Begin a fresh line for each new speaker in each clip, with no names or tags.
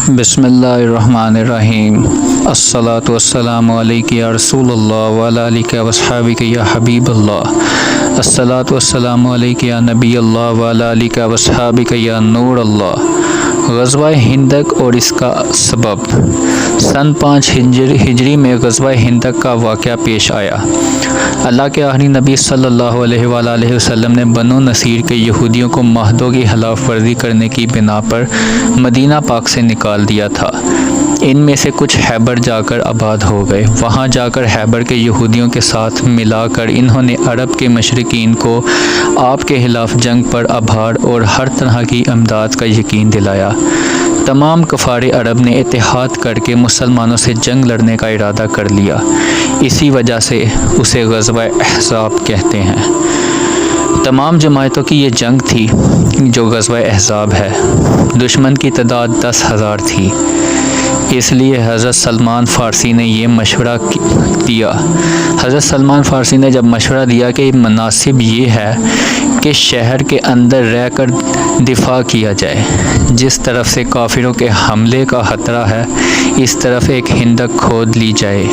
بسم اللہ الرحمن الرحیم۔ الصلاۃ والسلام علیک یا رسول اللہ وعلی آلک واصحابک یا حبیب اللہ۔ الصلاۃ والسلام علیک یا نبی اللہ وعلی آلک واصحابک یا نور اللہ۔ غزوہ ہندق اور اس کا سبب۔ سن 5 ہجری میں غزوہ ہندق کا واقعہ پیش آیا۔ اللہ کے آخری نبی صلی اللہ علیہ وآلہ وسلم نے بنو نصیر کے یہودیوں کو معاہدوں کی خلاف ورزی کرنے کی بنا پر مدینہ پاک سے نکال دیا تھا۔ ان میں سے کچھ خیبر جا کر آباد ہو گئے۔ وہاں جا کر خیبر کے یہودیوں کے ساتھ ملا کر انہوں نے عرب کے مشرکین کو آپ کے خلاف جنگ پر ابھار اور ہر طرح کی امداد کا یقین دلایا۔ تمام کفار عرب نے اتحاد کر کے مسلمانوں سے جنگ لڑنے کا ارادہ کر لیا۔ اسی وجہ سے اسے غزوہ احزاب کہتے ہیں۔ تمام جماعتوں کی یہ جنگ تھی جو غزوہ احزاب ہے۔ دشمن کی تعداد 10,000 تھی۔ اس لیے حضرت سلمان فارسی نے یہ مشورہ دیا۔ حضرت سلمان فارسی نے جب مشورہ دیا کہ مناسب یہ ہے کہ شہر کے اندر رہ کر دفاع کیا جائے، جس طرف سے کافروں کے حملے کا خطرہ ہے اس طرف ایک خندق کھود لی جائے۔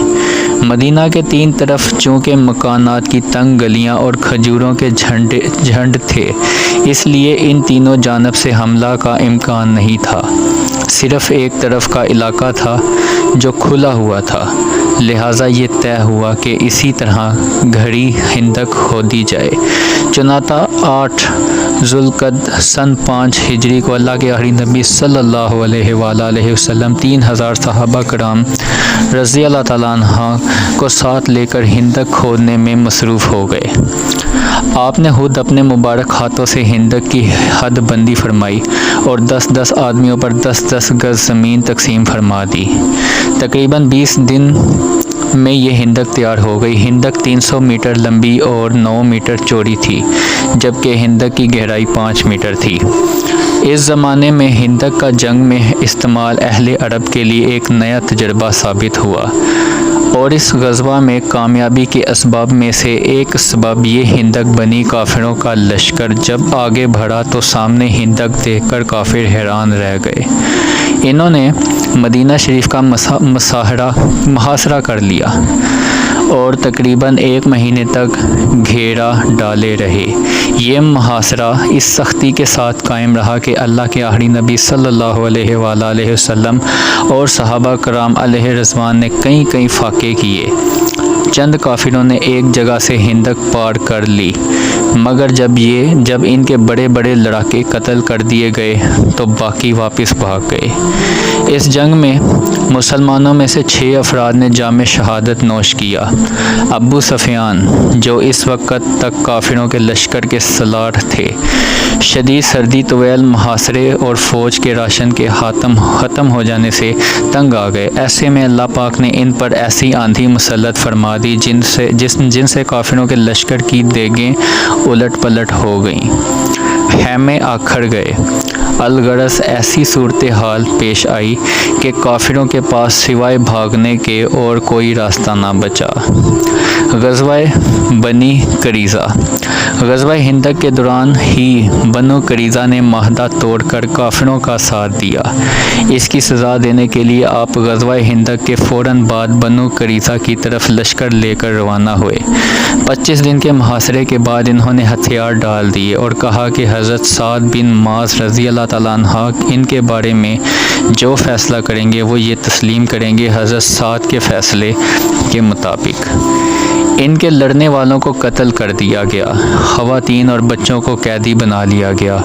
مدینہ کے 3 طرف چونکہ مکانات کی تنگ گلیاں اور کھجوروں کے جھنڈ تھے، اس لیے ان تینوں جانب سے حملہ کا امکان نہیں تھا۔ صرف ایک طرف کا علاقہ تھا جو کھلا ہوا تھا، لہٰذا یہ طے ہوا کہ اسی طرح گھڑی خندق کھودی جائے۔ چنانچہ 8 ذوالقعدہ سن 5 ہجری کو اللہ کے آخری نبی صلی اللہ علیہ وآلہ وسلم 3,000 صحابہ کرام رضی اللہ تعالیٰ عنہ کو ساتھ لے کر خندق کھودنے میں مصروف ہو گئے۔ آپ نے خود اپنے مبارک ہاتھوں سے خندق کی حد بندی فرمائی اور 10 آدمیوں پر 10 گز زمین تقسیم فرما دی۔ تقریباً 20 دن میں یہ خندق تیار ہو گئی۔ خندق 300 میٹر لمبی اور 9 میٹر چوڑی تھی، جبکہ خندق کی گہرائی 5 میٹر تھی۔ اس زمانے میں خندق کا جنگ میں استعمال اہل عرب کے لیے ایک نیا تجربہ ثابت ہوا، اور اس غزوہ میں کامیابی کے اسباب میں سے ایک سبب یہ خندق بنی کافروں کا لشکر جب آگے بڑھا تو سامنے خندق دیکھ کر کافر حیران رہ گئے۔ انہوں نے مدینہ شریف کا محاصرہ کر لیا اور تقریباً 1 مہینے تک گھیرا ڈالے رہے۔ یہ محاصرہ اس سختی کے ساتھ قائم رہا کہ اللہ کے آخری نبی صلی اللہ علیہ وآلہ وسلم اور صحابہ کرام علیہ رضوان نے کئی فاقے کیے۔ چند کافروں نے ایک جگہ سے خندق پار کر لی، مگر جب ان کے بڑے بڑے لڑاکے قتل کر دیے گئے تو باقی واپس بھاگ گئے۔ اس جنگ میں مسلمانوں میں سے 6 افراد نے جام شہادت نوش کیا۔ ابو سفیان، جو اس وقت تک کافروں کے لشکر کے سالار تھے، شدید سردی، طویل محاصرے اور فوج کے راشن کے ختم ہو جانے سے تنگ آ گئے۔ ایسے میں اللہ پاک نے ان پر ایسی آندھی مسلط فرما دی جن سے کافروں کے لشکر کی دیگیں الٹ پلٹ ہو گئیں، خیمے آکھڑ گئے۔ الغرض ایسی صورتحال پیش آئی کہ کافروں کے پاس سوائے بھاگنے کے اور کوئی راستہ نہ بچا۔ غزوہ بنی قریظہ۔ غزوہ ہندق کے دوران ہی بنو قریظہ نے معاہدہ توڑ کر کافروں کا ساتھ دیا۔ اس کی سزا دینے کے لیے آپ غزوہ ہندق کے فوراً بعد بنو قریظہ کی طرف لشکر لے کر روانہ ہوئے۔ 25 دن کے محاصرے کے بعد انہوں نے ہتھیار ڈال دیے اور کہا کہ حضرت سعد بن معاذ رضی اللہ تعالیٰ عنہ ان کے بارے میں جو فیصلہ کریں گے وہ یہ تسلیم کریں گے حضرت سعد کے فیصلے کے مطابق۔ ان کے لڑنے والوں کو قتل کر دیا گیا، خواتین اور بچوں کو قیدی بنا لیا گیا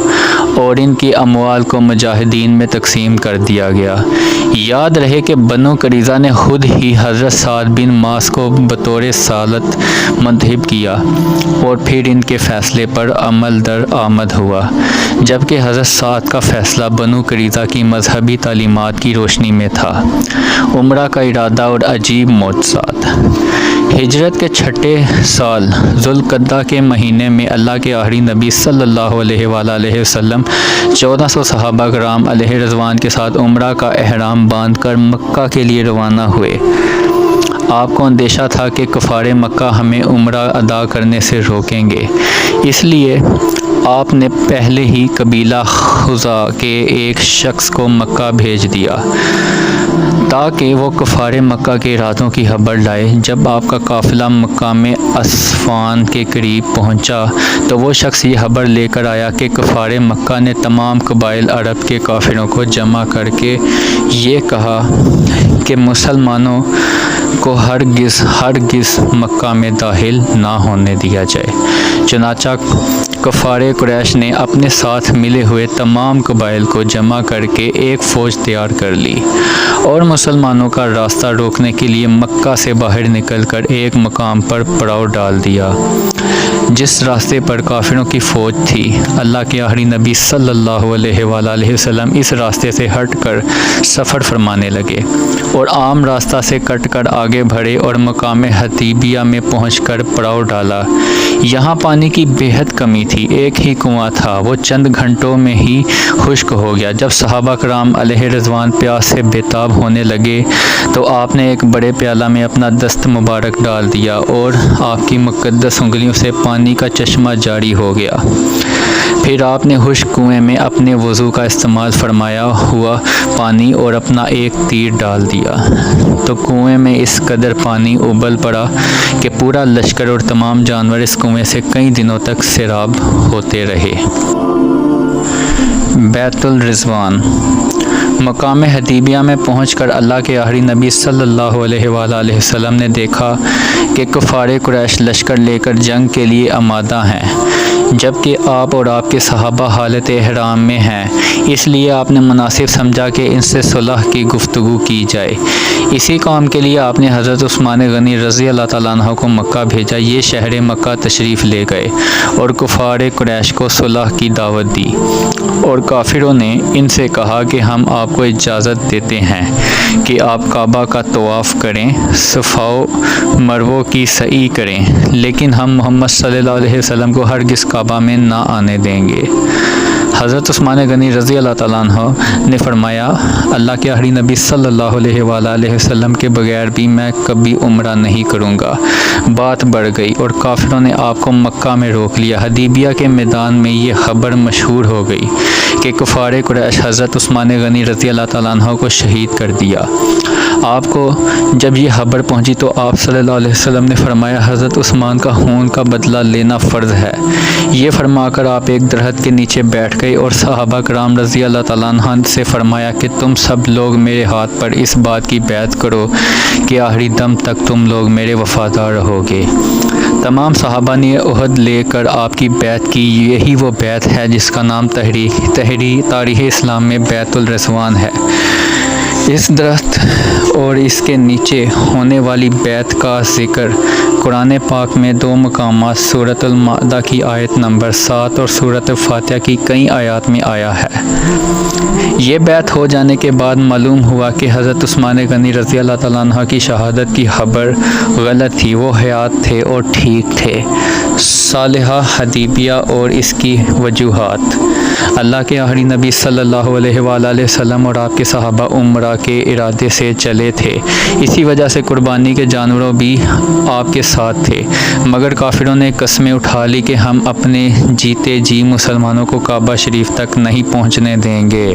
اور ان کی اموال کو مجاہدین میں تقسیم کر دیا گیا۔ یاد رہے کہ بنو قریظہ نے خود ہی حضرت سعد بن معاذ کو بطور سالت منتخب کیا اور پھر ان کے فیصلے پر عمل درآمد ہوا، جبکہ حضرت سعد کا فیصلہ بنو قریظہ کی مذہبی تعلیمات کی روشنی میں تھا۔ عمرہ کا ارادہ اور عجیب معجزات۔ ہجرت کے 6 سال ذوالقعدہ کے مہینے میں اللہ کے آخری نبی صلی اللہ علیہ وآلہ وسلم 1400 صحابہ کرام علیہ رضوان کے ساتھ عمرہ کا احرام باندھ کر مکہ کے لیے روانہ ہوئے۔ آپ کو اندیشہ تھا کہ کفار مکہ ہمیں عمرہ ادا کرنے سے روکیں گے، اس لیے آپ نے پہلے ہی قبیلہ خزاع کے ایک شخص کو مکہ بھیج دیا تاکہ وہ کفار مکہ کے ارادوں کی خبر لائے۔ جب آپ کا قافلہ مقام اسفان کے قریب پہنچا تو وہ شخص یہ خبر لے کر آیا کہ کفار مکہ نے تمام قبائل عرب کے کافروں کو جمع کر کے یہ کہا کہ مسلمانوں کو ہرگز مکہ میں داخل نہ ہونے دیا جائے۔ چنانچہ کفار قریش نے اپنے ساتھ ملے ہوئے تمام قبائل کو جمع کر کے ایک فوج تیار کر لی اور مسلمانوں کا راستہ روکنے کے لیے مکہ سے باہر نکل کر ایک مقام پر پڑاؤ ڈال دیا جس راستے پر کافروں کی فوج تھی۔ اللہ کے آخری نبی صلی اللہ علیہ وآلہ وسلم اس راستے سے ہٹ کر سفر فرمانے لگے اور عام راستہ سے کٹ کر آگے بڑھے اور مقام حدیبیہ میں پہنچ کر پڑاؤ ڈالا۔ یہاں پانی کی بےحد کمی تھی، ایک ہی کنواں تھا، وہ چند گھنٹوں میں ہی خشک ہو گیا۔ جب صحابہ کرام علیہ رضوان پیاس سے بےتاب ہونے لگے تو آپ نے ایک بڑے پیالہ میں اپنا دست مبارک ڈال دیا اور آپ کی مقدس انگلیوں سے پانی کا چشمہ جاری ہو گیا۔ پھر آپ نے خشک کنویں میں اپنے وضو کا استعمال فرمایا ہوا پانی اور اپنا ایک تیر ڈال دیا تو کنویں میں اس قدر پانی ابل پڑا کہ پورا لشکر اور تمام جانور اس کنویں سے کئی دنوں تک سیراب ہوتے رہے۔ بیت الرضوان۔ مقام حدیبیہ میں پہنچ کر اللہ کے آخری نبی صلی اللہ علیہ وآلہ وسلم نے دیکھا کہ کفار قریش لشکر لے کر جنگ کے لیے آمادہ ہیں، جبکہ آپ اور آپ کے صحابہ حالت احرام میں ہیں۔ اس لیے آپ نے مناسب سمجھا کہ ان سے صلح کی گفتگو کی جائے۔ اسی کام کے لیے آپ نے حضرت عثمان غنی رضی اللہ تعالیٰ عنہ کو مکہ بھیجا۔ یہ شہر مکہ تشریف لے گئے اور کفار قریش کو صلح کی دعوت دی اور کافروں نے ان سے کہا کہ ہم آپ کو اجازت دیتے ہیں کہ آپ کعبہ کا طواف کریں، صفا و مروہ کی سعی کریں، لیکن ہم محمد صلی اللہ علیہ وسلم کو ہرگز کعبہ میں نہ آنے دیں گے۔ حضرت عثمان غنی رضی اللہ تعالیٰ عنہ نے فرمایا، اللہ کے آخری نبی صلی اللہ علیہ وآلہ وسلم کے بغیر بھی میں کبھی عمرہ نہیں کروں گا۔ بات بڑھ گئی اور کافروں نے آپ کو مکہ میں روک لیا۔ حدیبیہ کے میدان میں یہ خبر مشہور ہو گئی کہ کفار قریش حضرت عثمان غنی رضی اللہ تعالیٰ عنہ کو شہید کر دیا۔ آپ کو جب یہ خبر پہنچی تو آپ صلی اللہ علیہ وسلم نے فرمایا، حضرت عثمان کا خون کا بدلہ لینا فرض ہے۔ یہ فرما کر آپ ایک درخت کے نیچے بیٹھ گئے اور صحابہ کرام رضی اللہ تعالیٰ عنہ سے فرمایا کہ تم سب لوگ میرے ہاتھ پر اس بات کی بیعت کرو کہ آخری دم تک تم لوگ میرے وفادار رہو گے۔ تمام صحابہ نے عہد لے کر آپ کی بیعت کی۔ یہی وہ بیعت ہے جس کا نام تاریخ اسلام میں بیت الرضوان ہے۔ اس درخت اور اس کے نیچے ہونے والی بیعت کا ذکر قرآن پاک میں دو مقامات سورۃ المائدہ کی آیت نمبر 7 اور سورۃ فاتحہ کی کئی آیات میں آیا ہے۔ یہ بیعت ہو جانے کے بعد معلوم ہوا کہ حضرت عثمان غنی رضی اللہ تعالیٰ عنہ کی شہادت کی خبر غلط تھی، وہ حیات تھے اور ٹھیک تھے۔ صالحہ حدیبیہ اور اس کی وجوہات۔ اللہ کے آخری نبی صلی اللہ علیہ وآلہ وسلم اور آپ کے صحابہ عمرہ کے ارادے سے چلے تھے، اسی وجہ سے قربانی کے جانوروں بھی آپ کے ساتھ تھے، مگر کافروں نے قسمیں اٹھا لی کہ ہم اپنے جیتے جی مسلمانوں کو کعبہ شریف تک نہیں پہنچنے دیں گے۔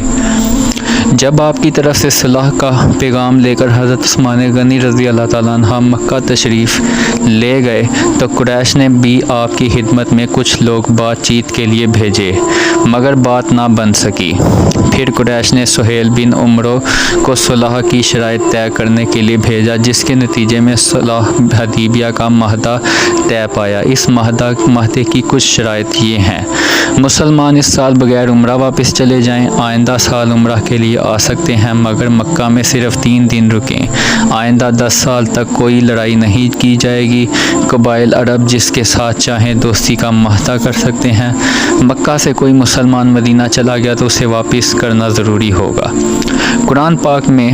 جب آپ کی طرف سے صلح کا پیغام لے کر حضرت عثمان غنی رضی اللہ تعالیٰ عنہ مکہ تشریف لے گئے تو قریش نے بھی آپ کی خدمت میں کچھ لوگ بات چیت کے لیے بھیجے، مگر بات نہ بن سکی۔ پھر قریش نے سہیل بن عمرو کو صلح کی شرائط طے کرنے کے لیے بھیجا، جس کے نتیجے میں صلح حدیبیہ کا معاہدہ طے پایا۔ اس معاہدے کی کچھ شرائط یہ ہیں: مسلمان اس سال بغیر عمرہ واپس چلے جائیں، آئندہ سال عمرہ کے لیے آ سکتے ہیں مگر مکہ میں صرف 3 دن رکیں، آئندہ 10 سال تک کوئی لڑائی نہیں کی جائے گی، قبائل عرب جس کے ساتھ چاہیں دوستی کا معاہدہ کر سکتے ہیں، مکہ سے کوئی مسلمان مدینہ چلا گیا تو اسے واپس کرنا ضروری ہوگا۔ قرآن پاک میں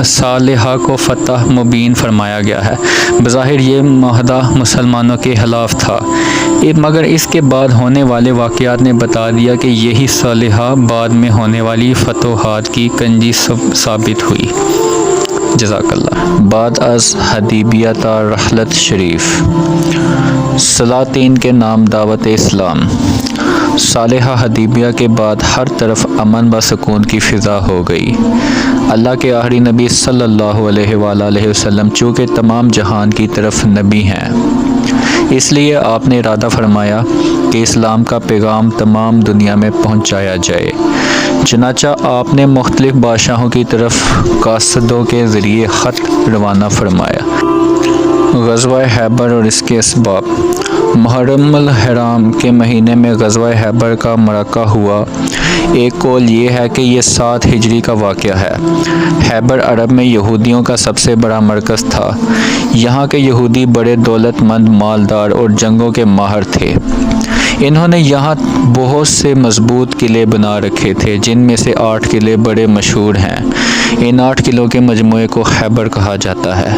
صالحہ کو فتح مبین فرمایا گیا ہے۔ بظاہر یہ معاہدہ مسلمانوں کے خلاف تھا، مگر اس کے بعد ہونے والے واقعات نے بتا دیا کہ یہی صالحہ بعد میں ہونے والی فتوحات کی کنجی ثابت ہوئی۔ جزاک اللہ۔ بعد از حدیبیہ تا رحلت شریف۔ سلاطین کے نام دعوت اسلام۔ صالحہ حدیبیہ کے بعد ہر طرف امن و سکون کی فضا ہو گئی۔ اللہ کے آخری نبی صلی اللہ علیہ وآلہ وسلم چونکہ تمام جہان کی طرف نبی ہیں، اس لیے آپ نے ارادہ فرمایا کہ اسلام کا پیغام تمام دنیا میں پہنچایا جائے۔ چنانچہ آپ نے مختلف بادشاہوں کی طرف قاصدوں کے ذریعے خط روانہ فرمایا۔ غزوہ خیبر اور اس کے اسباب۔ محرم الحرام کے مہینے میں غزوہ خیبر کا معرکہ ہوا۔ ایک قول یہ ہے کہ یہ 7 ہجری کا واقعہ ہے۔ خیبر عرب میں یہودیوں کا سب سے بڑا مرکز تھا۔ یہاں کے یہودی بڑے دولت مند، مالدار اور جنگوں کے ماہر تھے۔ انہوں نے یہاں بہت سے مضبوط قلعے بنا رکھے تھے، جن میں سے 8 قلعے بڑے مشہور ہیں۔ ان 8 قلعوں کے مجموعے کو خیبر کہا جاتا ہے۔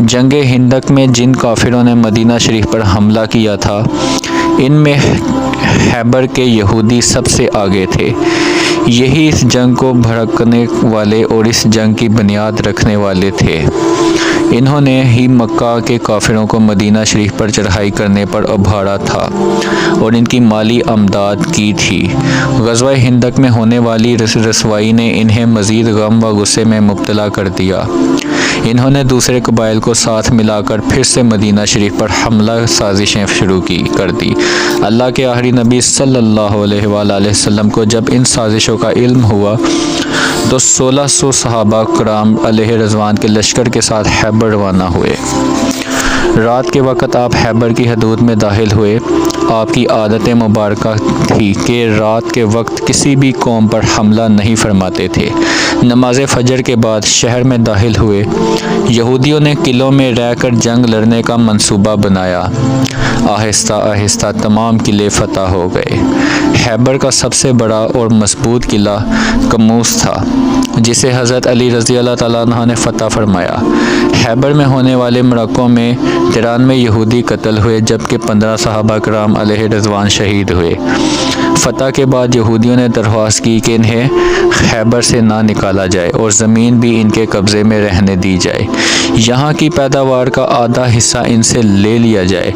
جنگ ہندق میں جن کافروں نے مدینہ شریف پر حملہ کیا تھا، ان میں خیبر کے یہودی سب سے آگے تھے۔ یہی اس جنگ کو بھڑکنے والے اور اس جنگ کی بنیاد رکھنے والے تھے۔ انہوں نے ہی مکہ کے کافروں کو مدینہ شریف پر چڑھائی کرنے پر ابھارا تھا اور ان کی مالی امداد کی تھی۔ غزوہ ہندق میں ہونے والی رسوائی نے انہیں مزید غم و غصے میں مبتلا کر دیا۔ انہوں نے دوسرے قبائل کو ساتھ ملا کر پھر سے مدینہ شریف پر حملہ سازشیں شروع کر دی۔ اللہ کے آخری نبی صلی اللہ علیہ وآلہ وسلم کو جب ان سازشوں کا علم ہوا تو 1600 صحابہ کرام علیہ رضوان کے لشکر کے ساتھ خیبر روانہ ہوئے۔ رات کے وقت آپ خیبر کی حدود میں داخل ہوئے۔ آپ کی عادت مبارکہ تھی کہ رات کے وقت کسی بھی قوم پر حملہ نہیں فرماتے تھے۔ نماز فجر کے بعد شہر میں داخل ہوئے۔ یہودیوں نے قلعوں میں رہ کر جنگ لڑنے کا منصوبہ بنایا۔ آہستہ آہستہ تمام قلعے فتح ہو گئے۔ خیبر کا سب سے بڑا اور مضبوط قلعہ کموس تھا، جسے حضرت علی رضی اللہ تعالیٰ عنہ نے فتح فرمایا۔ خیبر میں ہونے والے معرکوں میں 93 یہودی قتل ہوئے، جبکہ 15 صحابہ کرام علیہ رضوان شہید ہوئے۔ فتح کے بعد یہودیوں نے درخواست کی کہ انہیں خیبر سے نہ نکالا جائے اور زمین بھی ان کے قبضے میں رہنے دی جائے۔ یہاں کی پیداوار کا آدھا حصہ ان سے لے لیا جائے۔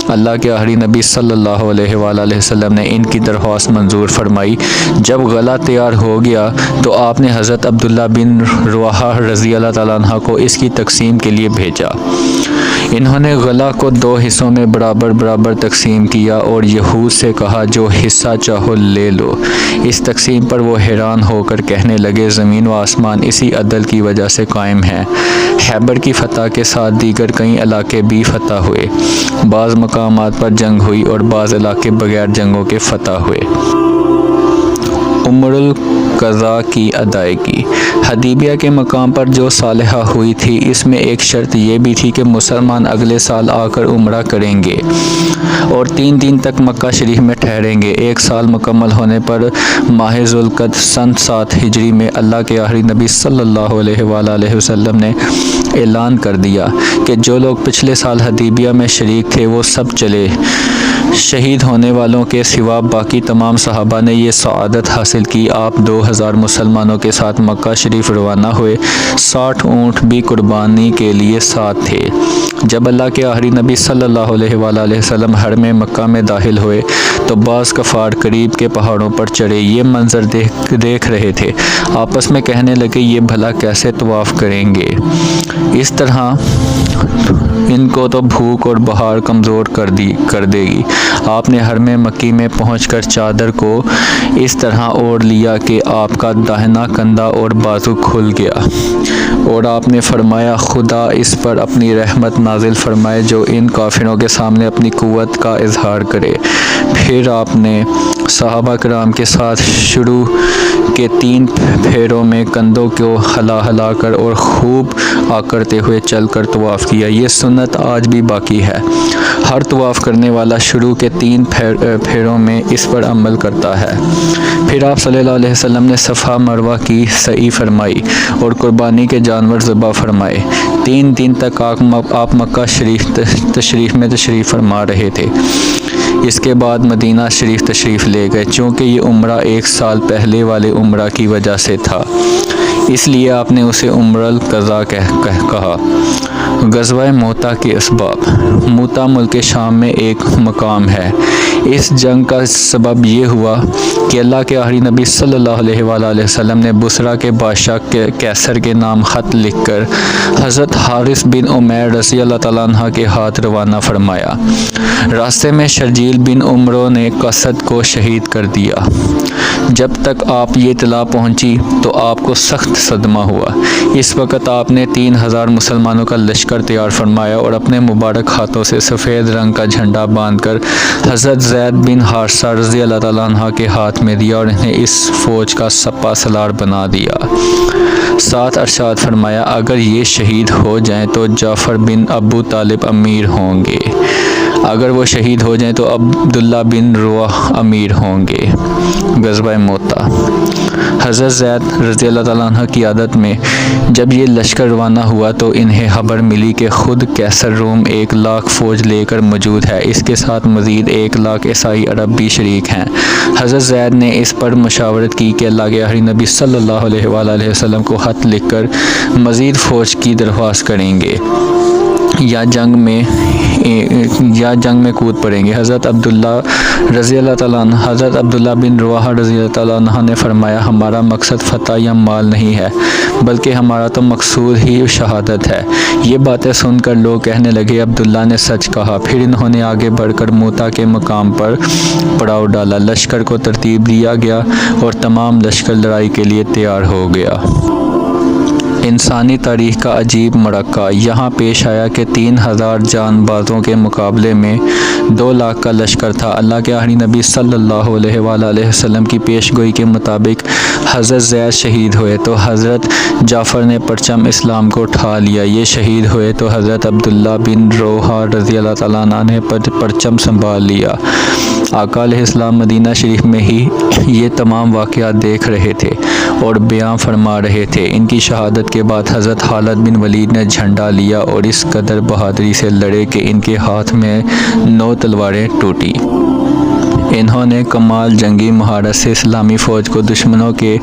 اللہ کے آخری نبی صلی اللہ علیہ وآلہ وسلم نے ان کی درخواست منظور فرمائی۔ جب غلہ تیار ہو گیا تو آپ نے حضرت عبداللہ بن رواحہ رضی اللہ تعالیٰ عنہ کو اس کی تقسیم کے لیے بھیجا۔ انہوں نے غلہ کو 2 حصوں میں برابر برابر تقسیم کیا اور یہود سے کہا جو حصہ چاہو لے لو۔ اس تقسیم پر وہ حیران ہو کر کہنے لگے زمین و آسمان اسی عدل کی وجہ سے قائم ہیں۔ خیبر کی فتح کے ساتھ دیگر کئی علاقے بھی فتح ہوئے۔ بعض مقامات پر جنگ ہوئی اور بعض علاقے بغیر جنگوں کے فتح ہوئے۔ عمر القضاء کی ادائیگی۔ حدیبیہ کے مقام پر جو صالحہ ہوئی تھی، اس میں ایک شرط یہ بھی تھی کہ مسلمان اگلے سال آ کر عمرہ کریں گے اور 3 دن تک مکہ شریف میں ٹھہریں گے۔ 1 سال مکمل ہونے پر ماہ ذوالقعدہ سن 7 ہجری میں اللہ کے آخری نبی صلی اللہ علیہ وآلہ وسلم نے اعلان کر دیا کہ جو لوگ پچھلے سال حدیبیہ میں شریک تھے وہ سب چلے۔ شہید ہونے والوں کے سوا باقی تمام صحابہ نے یہ سعادت حاصل کی۔ آپ 2000 مسلمانوں کے ساتھ مکہ شریف روانہ ہوئے۔ 60 اونٹ بھی قربانی کے لیے ساتھ تھے۔ جب اللہ کے آخری نبی صلی اللہ علیہ وآلہ وسلم حرم مکہ میں داخل ہوئے تو بعض کفار قریب کے پہاڑوں پر چڑھے یہ منظر دیکھ رہے تھے۔ آپس میں کہنے لگے یہ بھلا کیسے طواف کریں گے؟ اس طرح ان کو تو بھوک اور بہار کمزور کر دے گی۔ آپ نے حرم مکی میں پہنچ کر چادر کو اس طرح اوڑھ لیا کہ آپ کا داہنا کندھا اور بازو کھل گیا اور آپ نے فرمایا خدا اس پر اپنی رحمت نازل فرمائے جو ان کافروں کے سامنے اپنی قوت کا اظہار کرے۔ پھر آپ نے صحابہ کرام کے ساتھ شروع کے 3 پھیروں میں کندھوں کو ہلا کر اور خوب آکرتے ہوئے چل کر طواف کیا۔ یہ سنت آج بھی باقی ہے۔ ہر طواف کرنے والا شروع کے 3 پھیروں میں اس پر عمل کرتا ہے۔ پھر آپ صلی اللہ علیہ وسلم نے صفا مروہ کی سعی فرمائی اور قربانی کے جانور ذبح فرمائے۔ 3 دن تک آپ مکہ شریف میں تشریف فرما رہے تھے۔ اس کے بعد مدینہ شریف تشریف لے گئے۔ چونکہ یہ عمرہ 1 سال پہلے والے عمرہ کی وجہ سے تھا، اس لیے آپ نے اسے عمر القضاء کہا۔ غزوہ موتا کے اسباب۔ موتا ملک شام میں ایک مقام ہے۔ اس جنگ کا سبب یہ ہوا کہ اللہ کے آخری نبی صلی اللہ علیہ وآلہ وسلم نے بصرہ کے بادشاہ کیسر کے نام خط لکھ کر حضرت حارث بن عمیر رضی اللہ تعالیٰ عنہ کے ہاتھ روانہ فرمایا۔ راستے میں شرجیل بن عمرو نے قصد کو شہید کر دیا۔ جب تک آپ یہ اطلاع پہنچی تو آپ کو سخت صدمہ ہوا۔ اس وقت آپ نے 3000 مسلمانوں کا لشکر تیار فرمایا اور اپنے مبارک ہاتھوں سے سفید رنگ کا جھنڈا باندھ کر حضرت زید بن حارثہ رضی اللہ تعالیٰ عنہ کے ہاتھ میں دیا اور انہیں اس فوج کا سپہ سالار بنا دیا۔ ساتھ ارشاد فرمایا، اگر یہ شہید ہو جائیں تو جعفر بن ابو طالب امیر ہوں گے، اگر وہ شہید ہو جائیں تو عبداللہ بن رواح امیر ہوں گے۔ غزوہ موتا۔ حضرت زید رضی اللہ تعالیٰ عنہ کی عادت میں جب یہ لشکر روانہ ہوا تو انہیں خبر ملی کہ خود کیسر روم 1,00,000 فوج لے کر موجود ہے، اس کے ساتھ مزید 1,00,000 عیسائی عرب بھی شریک ہیں۔ حضرت زید نے اس پر مشاورت کی کہ اللہ کے آخری نبی صلی اللہ علیہ وآلہ وسلم کو خط لکھ کر مزید فوج کی درخواست کریں گے یا جنگ میں کود پڑیں گے۔ حضرت عبداللہ بن رواحہ رضی اللہ تعالیٰ عنہ نے فرمایا، ہمارا مقصد فتح یا مال نہیں ہے بلکہ ہمارا تو مقصود ہی شہادت ہے۔ یہ باتیں سن کر لوگ کہنے لگے، عبداللہ نے سچ کہا۔ پھر انہوں نے آگے بڑھ کر موتا کے مقام پر پڑاؤ ڈالا، لشکر کو ترتیب دیا گیا اور تمام لشکر لڑائی کے لیے تیار ہو گیا۔ انسانی تاریخ کا عجیب مرقع یہاں پیش آیا کہ 3000 جان بازوں کے مقابلے میں 2,00,000 کا لشکر تھا۔ اللہ کے آخری نبی صلی اللہ علیہ وآلہ وسلم کی پیش گوئی کے مطابق حضرت زید شہید ہوئے تو حضرت جعفر نے پرچم اسلام کو اٹھا لیا، یہ شہید ہوئے تو حضرت عبداللہ بن رواحہ رضی اللہ تعالیٰ عنہ نے پرچم سنبھال لیا۔ آقا علیہ السلام مدینہ شریف میں ہی یہ تمام واقعات دیکھ رہے تھے اور بیان فرما رہے تھے۔ ان کی شہادت کے بعد حضرت خالد بن ولید نے جھنڈا لیا اور اس قدر بہادری سے لڑے کہ ان کے ہاتھ میں 9 تلواریں ٹوٹی۔ انہوں نے کمال جنگی مہارت سے اسلامی فوج کو دشمنوں کے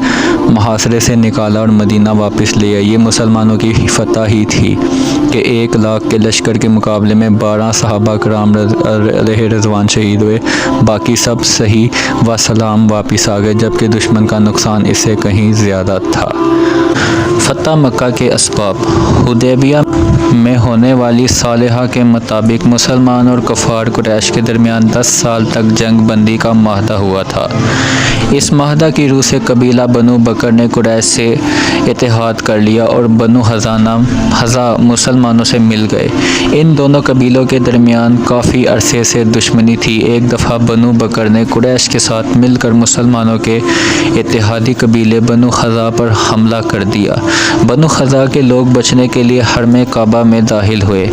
محاصرے سے نکالا اور مدینہ واپس لیا۔ یہ مسلمانوں کی فتح ہی تھی کہ 1,00,000 کے لشکر کے مقابلے میں 12 صحابہ کرام علیہ رضوان شہید ہوئے، باقی سب صحیح و سلام واپس آ گئے، جبکہ دشمن کا نقصان اس سے کہیں زیادہ تھا۔ فتح مکہ کے اسباب۔ حدیبیہ میں ہونے والی صالحہ کے مطابق مسلمان اور کفار قریش کے درمیان 10 سال تک جنگ بندی کا معاہدہ ہوا تھا۔ اس معاہدہ کی روح سے قبیلہ بنو بکر نے قریش سے اتحاد کر لیا اور بنو حذا مسلمانوں سے مل گئے۔ ان دونوں قبیلوں کے درمیان کافی عرصے سے دشمنی تھی۔ ایک دفعہ بنو بکر نے قریش کے ساتھ مل کر مسلمانوں کے اتحادی قبیلے بنو حذا پر حملہ کر دیا۔ بنو حذا کے لوگ بچنے کے لیے حرم کعبہ میں داخل ہوئے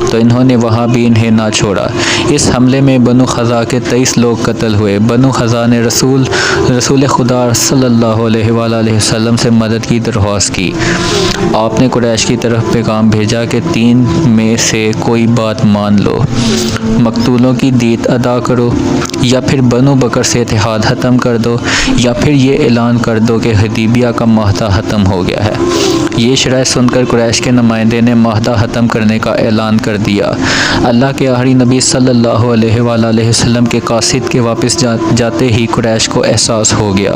تو انہوں نے وہاں بھی انہیں نہ چھوڑا۔ اس حملے میں بنو حذا کے 23 لوگ قتل ہوئے۔ بنو حذا نے رسول خدا صلی اللہ علیہ وآلہ وسلم سے مدد کی درخواست کی۔ آپ نے قریش کی طرف پیغام بھیجا کہ 3 میں سے کوئی بات مان لو، مقتولوں کی دیت ادا کرو، یا پھر بنو بکر سے اتحاد ختم کر دو، یا پھر یہ اعلان کر دو کہ حدیبیہ کا معاہدہ ختم ہو گیا ہے۔ یہ شرائط سن کر قریش کے نمائندے نے معاہدہ ختم کرنے کا اعلان کر دیا۔ اللہ کے آخری نبی صلی اللہ علیہ وآلہ وسلم کے قاصد کے واپس جاتے ہی قریش کو احساس ہو گیا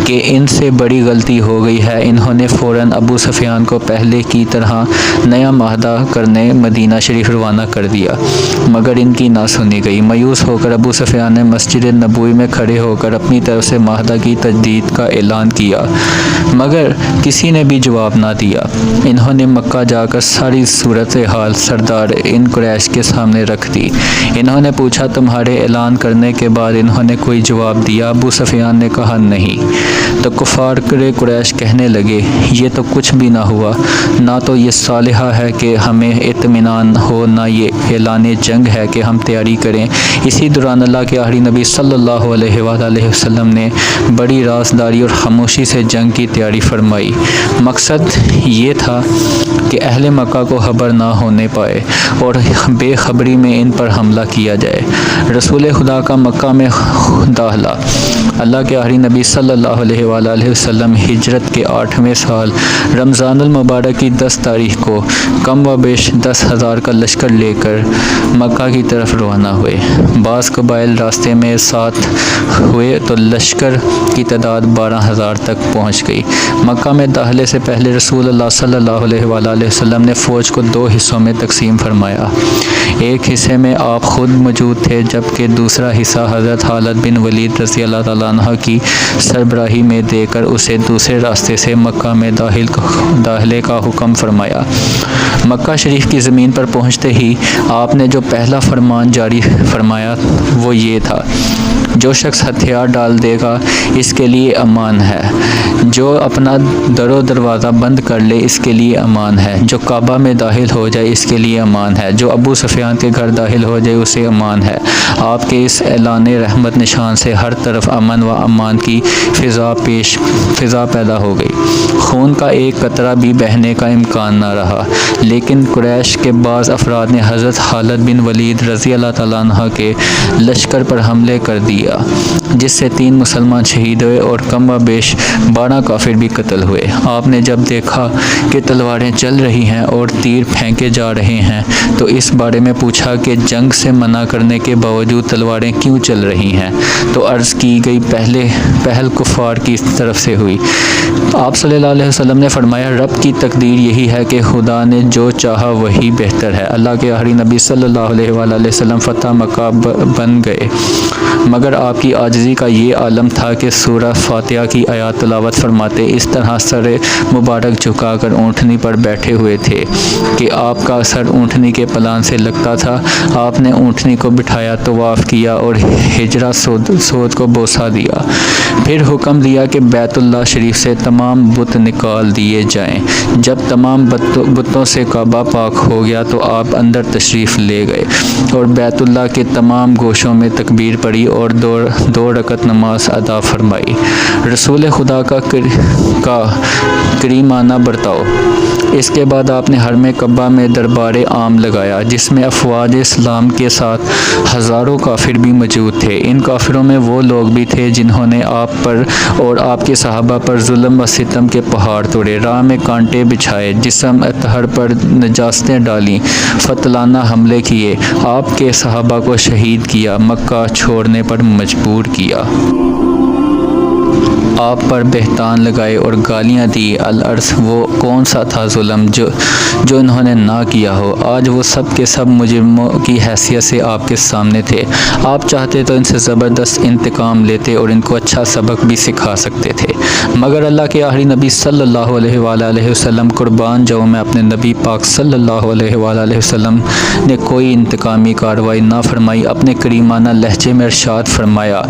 کہ ان سے بڑی غلطی ہو گئی ہے۔ انہوں نے فوراً ابو سفیان کو پہلے کی طرح نیا معاہدہ کرنے مدینہ شریف روانہ کر دیا، مگر ان کی نہ سنی گئی۔ مایوس ہو کر ابو سفیان نے مسجد نبوی میں کھڑے ہو کر اپنی طرف سے معاہدہ کی تجدید کا اعلان کیا، مگر کسی نے بھی جواب نہ دیا۔ انہوں نے مکہ جا کر ساری صورتحال سردار ان قریش کے سامنے رکھ دی۔ انہوں نے پوچھا، تمہارے اعلان کرنے کے بعد انہوں نے کوئی جواب دیا؟ ابو سفیان نے کہا، نہیں۔ تو کفار قریش کہنے لگے، یہ تو کچھ بھی نہ ہوا، نہ تو یہ صالحہ ہے کہ ہمیں اطمینان ہو، نہ یہ اعلان جنگ ہے کہ ہم تیاری کریں۔ اسی دوران اللہ کے آخری نبی صلی اللہ علیہ وآلہ وسلم نے بڑی رازداری اور خاموشی سے جنگ کی تیاری فرمائی۔ مقصد یہ تھا کہ اہل مکہ کو خبر نہ ہونے پائے اور بے خبری میں ان پر حملہ کیا جائے۔ رسول خدا کا مکہ میں داخلہ۔ اللہ کے آخری نبی صلی اللہ علیہ وآلہ وسلم ہجرت کے 8ویں سال رمضان المبارک کی 10 تاریخ کو کم و بیش 10,000 کا لشکر لے کر مکہ کی طرف روانہ ہوئے۔ بعض قبائل راستے میں ساتھ ہوئے تو لشکر کی تعداد 12,000 تک پہنچ گئی۔ مکہ میں داخلے سے پہلے رسول اللہ صلی اللہ علیہ وآلہ وسلم نے فوج کو 2 حصوں میں تقسیم فرمایا۔ ایک حصے میں آپ خود موجود تھے، جبکہ دوسرا حصہ حضرت خالد بن ولید رضی اللہ تعالیٰ عنہ کی سربراہی میں دے کر اسے دوسرے راستے سے مکہ میں داخلے کا حکم فرمایا۔ مکہ شریف کی زمین پر پہنچتے ہی آپ نے جو پہلا فرمان جاری فرمایا وہ یہ تھا: جو شخص ہتھیار ڈال دے گا اس کے لیے امان ہے، جو اپنا در و دروازہ بند کر لے اس کے لیے امان ہے، جو کعبہ میں داخل ہو جائے اس کے لیے امان ہے، جو ابو سفیان کے گھر داخل ہو جائے اسے امان ہے۔ آپ کے اس اعلان رحمت نشان سے ہر طرف امن و امان کی فضا پیدا ہو گئی۔ خون کا ایک قطرہ بھی بہنے کا امکان نہ رہا، لیکن قریش کے بعض افراد نے حضرت خالد بن ولید رضی اللہ تعالیٰ عنہ کے لشکر پر حملے کر دیا، جس سے 3 مسلمان شہید ہوئے اور کم و بیش 12 کافر بھی قتل ہوئے۔ آپ نے جب دیکھا کہ تلواریں چل رہی ہیں اور تیر پھینکے جا رہے ہیں تو اس بارے میں پوچھا کہ جنگ سے منع کرنے کے باوجود تلواریں کیوں چل رہی ہیں؟ تو عرض کی گئی پہل کفار کی طرف سے ہوئی۔ آپ صلی اللہ علیہ وسلم نے فرمایا، رب کی تقدیر یہی ہے کہ خدا نے جو چاہا وہی بہتر ہے۔ اللہ کے آخری نبی صلی اللہ علیہ وآلہ وسلم فتح مکہ بن گئے، مگر آپ کی عاجزی کا یہ عالم تھا کہ سورہ فاتحہ کی آیات تلاوت فرماتے اس طرح سر مبارک جھکا کر اونٹنی پر بیٹھے ہوئے تھے کہ آپ کا سر اونٹنی کے پلان سے لگتا تھا۔ آپ نے اونٹنی کو بٹھایا، طواف کیا اور ہجرہ سود کو بوسہ دیا، پھر حکم دیا کہ بیت اللہ شریف سے تمام بت نکال دیے جائیں۔ جب تمام بتوں سے کعبہ پاک ہو گیا تو آپ اندر تشریف لے گئے اور بیت اللہ کے تمام گوشوں میں تکبیر پڑھی اور 2 رکعت نماز ادا فرمائی۔ رسول خدا کا کریمانہ برتاؤ۔ اس کے بعد آپ نے حرم کعبہ میں دربار عام لگایا، جس میں افواج اسلام کے ساتھ ہزاروں کافر بھی موجود تھے۔ ان کافروں میں وہ لوگ بھی تھے جنہوں نے آپ پر اور آپ کے صحابہ پر ظلم و ستم کے پہاڑ توڑے، راہ میں کانٹے بچھائے، جسم اطہر پر نجاستیں ڈالیں، فتلانہ حملے کیے، آپ کے صحابہ کو شہید کیا، مکہ چھوڑنے پر مجبور کیا، آپ پر بہتان لگائے اور گالیاں دی۔ الارض وہ کون سا تھا ظلم جو انہوں نے نہ کیا ہو؟ آج وہ سب کے سب مجرموں کی حیثیت سے آپ کے سامنے تھے۔ آپ چاہتے تو ان سے زبردست انتقام لیتے اور ان کو اچھا سبق بھی سکھا سکتے تھے، مگر اللہ کے آخری نبی صلی اللہ علیہ وآلہ وسلم قربان جاؤں میں اپنے نبی پاک صلی اللہ علیہ وآلہ وسلم نے کوئی انتقامی کارروائی نہ فرمائی۔ اپنے کریمانہ لہجے میں ارشاد فرمایا،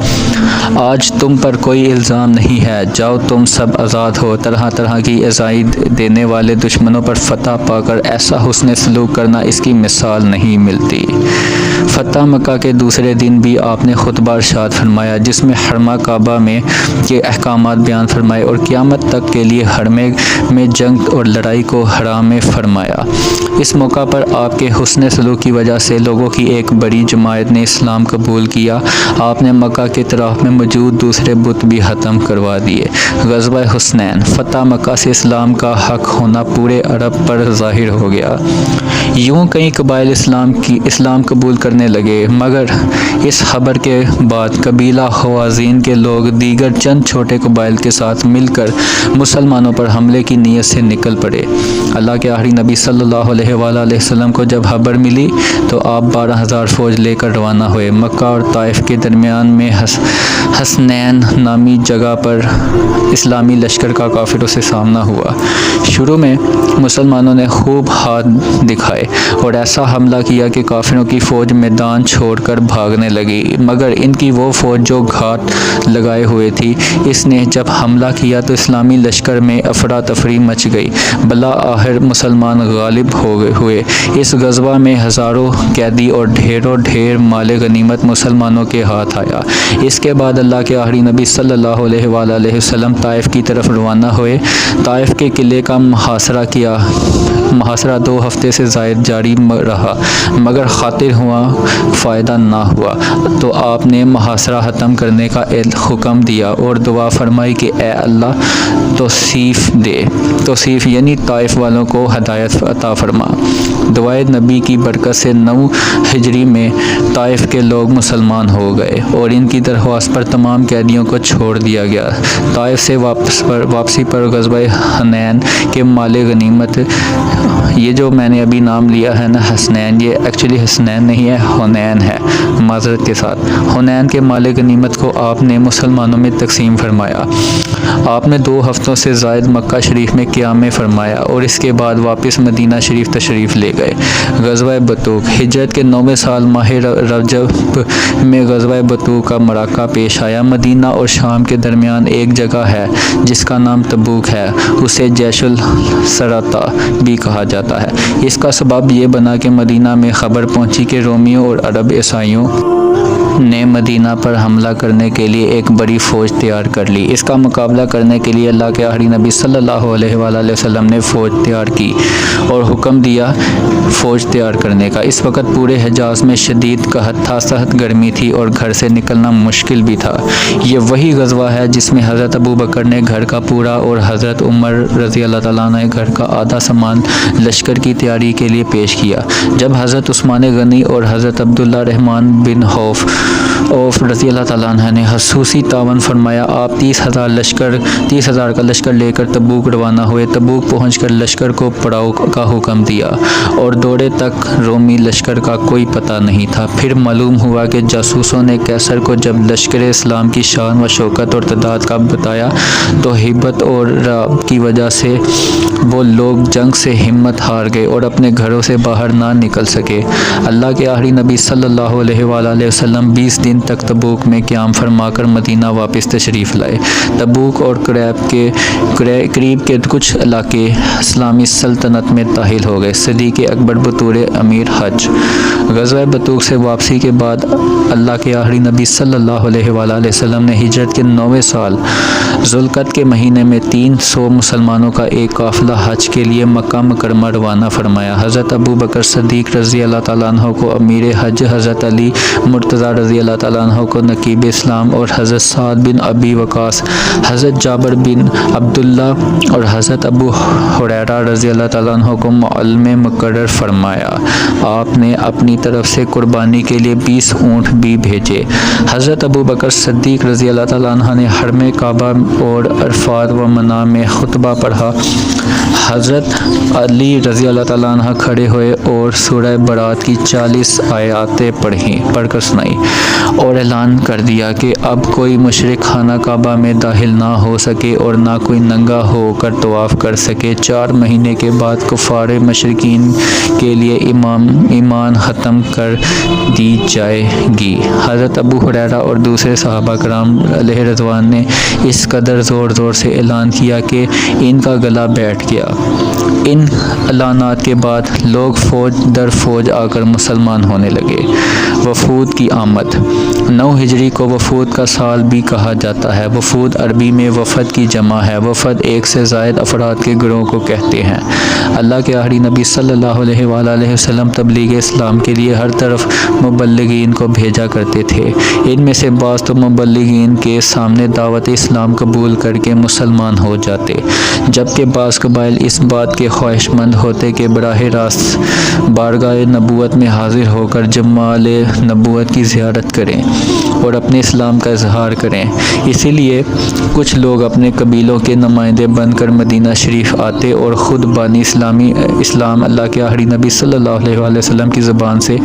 آج تم پر کوئی الزام نہیں ہے، جاؤ تم سب آزاد ہو۔ طرح طرح کی ایذائی دینے والے دشمنوں پر فتح پا کر ایسا حسن سلوک کرنا اس کی مثال نہیں ملتی۔ فتح مکہ کے دوسرے دن بھی آپ نے خطبہ ارشاد فرمایا، جس میں حرم کعبہ میں کے احکامات بیان فرمائے اور قیامت تک کے لیے حرم میں جنگ اور لڑائی کو حرام فرمایا۔ اس موقع پر آپ کے حسن سلوک کی وجہ سے لوگوں کی ایک بڑی جماعت نے اسلام قبول کیا۔ آپ نے مکہ کے اطراف میں موجود دوسرے بت بھی ختم کروا دیے۔ غزوہ حسنین۔ فتح مکہ سے اسلام کا حق ہونا پورے عرب پر ظاہر ہو گیا۔ یوں کئی قبائل اسلام قبول کرنے لگے، مگر اس خبر کے بعد قبیلہ خوازین کے لوگ دیگر چند چھوٹے قبائل کے ساتھ مل کر مسلمانوں پر حملے کی نیت سے نکل پڑے۔ اللہ کے آخری نبی صلی اللہ علیہ وآلہ وسلم کو جب خبر ملی تو آپ 12,000 فوج لے کر روانہ ہوئے۔ مکہ اور طائف کے درمیان میں حسنین نامی جگہ پر اسلامی لشکر کا کافروں سے سامنا ہوا۔ شروع میں مسلمانوں نے خوب ہاتھ دکھائے اور ایسا حملہ کیا کہ کافروں کی فوج میدان چھوڑ کر بھاگنے لگی، مگر ان کی وہ فوج جو گھاٹ لگائے ہوئے تھی، اس نے جب حملہ کیا تو اسلامی لشکر میں افراتفری مچ گئی، بلا آخر مسلمان غالب ہوئے۔ اس غزوہ میں ہزاروں قیدی اور ڈھیر مال غنیمت مسلمانوں کے ہاتھ آیا۔ اس کے بعد اللہ کے آخری نبی صلی اللہ علیہ وآلہ وسلم طائف کی طرف روانہ ہوئے۔ طائف کے قلعے کا محاصرہ کیا۔ محاصرہ 2 ہفتے سے زائد جاری رہا مگر خاطر ہوا فائدہ نہ ہوا، تو آپ نے محاصرہ ختم کرنے کا حکم دیا اور دعا فرمائی کہ اے اللہ توصیف یعنی طائف والوں کو ہدایت عطا فرما۔ دعائے نبی کی برکت سے 9 ہجری میں طائف کے لوگ مسلمان ہو گئے اور ان کی درخواست پر تمام قیدیوں کو چھوڑ دیا گیا۔ طائف سے واپسی پر غزوہ حنین کے مال غنیمت، یہ جو میں نے ابھی نام لیا ہے نا حسنین، یہ ایکچولی حسنین نہیں ہے، حنین ہے، معذرت کے ساتھ۔ حنین کے مال غنیمت کو آپ نے مسلمانوں میں تقسیم فرمایا۔ آپ نے 2 ہفتوں سے زائد مکہ شریف میں قیام فرمایا اور اس کے بعد واپس مدینہ شریف تشریف لے گئے۔ غزوہ بطوق، ہجرت کے 9ویں سال ماہ رجب میں غزوہ بطوق کا مراقہ پیش آیا۔ مدینہ اور شام کے درمیان ایک جگہ ہے جس کا نام تبوک ہے، اسے جیش السراتا بھی کہا جاتا ہے۔ اس کا سبب یہ بنا کہ مدینہ میں خبر پہنچی کہ رومیوں اور عرب عیسائیوں نے مدینہ پر حملہ کرنے کے لیے ایک بڑی فوج تیار کر لی۔ اس کا مقابلہ کرنے کے لیے اللہ کے آخری نبی صلی اللہ علیہ وآلہ وسلم نے فوج تیار کی اور حکم دیا فوج تیار کرنے کا۔ اس وقت پورے حجاز میں شدید قحط تھا، سخت گرمی تھی اور گھر سے نکلنا مشکل بھی تھا۔ یہ وہی غزوہ ہے جس میں حضرت ابوبکر نے گھر کا پورا اور حضرت عمر رضی اللہ تعالیٰ عنہ نے گھر کا آدھا سامان لشکر کی تیاری کے لیے پیش کیا۔ جب حضرت عثمان غنی اور حضرت عبداللہ رحمان بن عوف رضی اللہ تعالیٰ عنہ نے خصوصی تعاون فرمایا، آپ 30,000 کا لشکر لے کر تبوک روانہ ہوئے۔ تبوک پہنچ کر لشکر کو پڑاؤ کا حکم دیا اور دوڑے تک رومی لشکر کا کوئی پتہ نہیں تھا۔ پھر معلوم ہوا کہ جاسوسوں نے کیسر کو جب لشکر اسلام کی شان و شوکت اور تعداد کا بتایا تو ہیبت اور رعب کی وجہ سے وہ لوگ جنگ سے ہمت ہار گئے اور اپنے گھروں سے باہر نہ نکل سکے۔ اللہ کے آخری نبی صلی اللہ علیہ وآلہ وسلم 20 دن تک تبوک میں قیام فرما کر مدینہ واپس تشریف لائے۔ تبوک اور قریب کے کچھ علاقے اسلامی سلطنت میں داخل ہو گئے۔ صدیق اکبر بطور امیر حج۔ غزوہ بطوق سے واپسی کے بعد اللہ کے آخری نبی صلی اللہ علیہ وآلہ وسلم نے ہجرت کے 9ویں سال ذوالقعدہ کے مہینے میں 300 مسلمانوں کا ایک قافلہ حج کے لیے مکہ مکرمہ روانہ فرمایا۔ حضرت ابوبکر صدیق رضی اللہ تعالیٰ عنہ کو امیر حج، حضرت علی مرتضیٰ رضی اللہ تعالیٰ عنہ کو نقیب اسلام اور حضرت سعد بن ابی وقاص، حضرت جابر بن عبداللہ اور حضرت ابو ہریرہ رضی اللہ تعالیٰ عنہ کو معلم مقرر فرمایا۔ آپ نے اپنی طرف سے قربانی کے لیے 20 اونٹ بھی بھیجے۔ حضرت ابوبکر صدیق رضی اللہ تعالیٰ عنہ نے حرم کعبہ اور عرفات و منی میں خطبہ پڑھا۔ حضرت علی رضی اللہ تعالیٰ عنہ کھڑے ہوئے اور سورہ برات کی 40 آیاتیں پڑھ کر سنائی اور اعلان کر دیا کہ اب کوئی مشرک خانہ کعبہ میں داخل نہ ہو سکے اور نہ کوئی ننگا ہو کر طواف کر سکے۔ 4 مہینے کے بعد کفار مشرکین کے لیے ایمان ختم کر دی جائے گی۔ حضرت ابو ہریرہ اور دوسرے صحابہ کرام علیہ رضوان نے اس قدر زور سے اعلان کیا کہ ان کا گلا بیٹھ گیا۔ ان اعلانات کے بعد لوگ فوج در فوج آ کر مسلمان ہونے لگے۔ وفود کی آمد۔ 9 ہجری کو وفود کا سال بھی کہا جاتا ہے۔ وفود عربی میں وفد کی جمع ہے۔ وفد 1 سے زائد افراد کے گروہ کو کہتے ہیں۔ اللہ کے آخری نبی صلی اللہ علیہ وآلہ وسلم تبلیغ اسلام کے لیے ہر طرف مبلغین کو بھیجا کرتے تھے۔ ان میں سے بعض تو مبلغین کے سامنے دعوت اسلام قبول کر کے مسلمان ہو جاتے، جبکہ بعض قبائل اس بات کے خواہش مند ہوتے کہ براہ راست بارگاہ نبوت میں حاضر ہو کر جمال نبوت کی زیارت کریں اور اپنے اسلام کا اظہار کریں۔ اسی لیے کچھ لوگ اپنے قبیلوں کے نمائندے بن کر مدینہ شریف آتے اور خود بانی اسلام اللہ کے آخری نبی صلی اللہ علیہ وآلہ وسلم کی زبان سے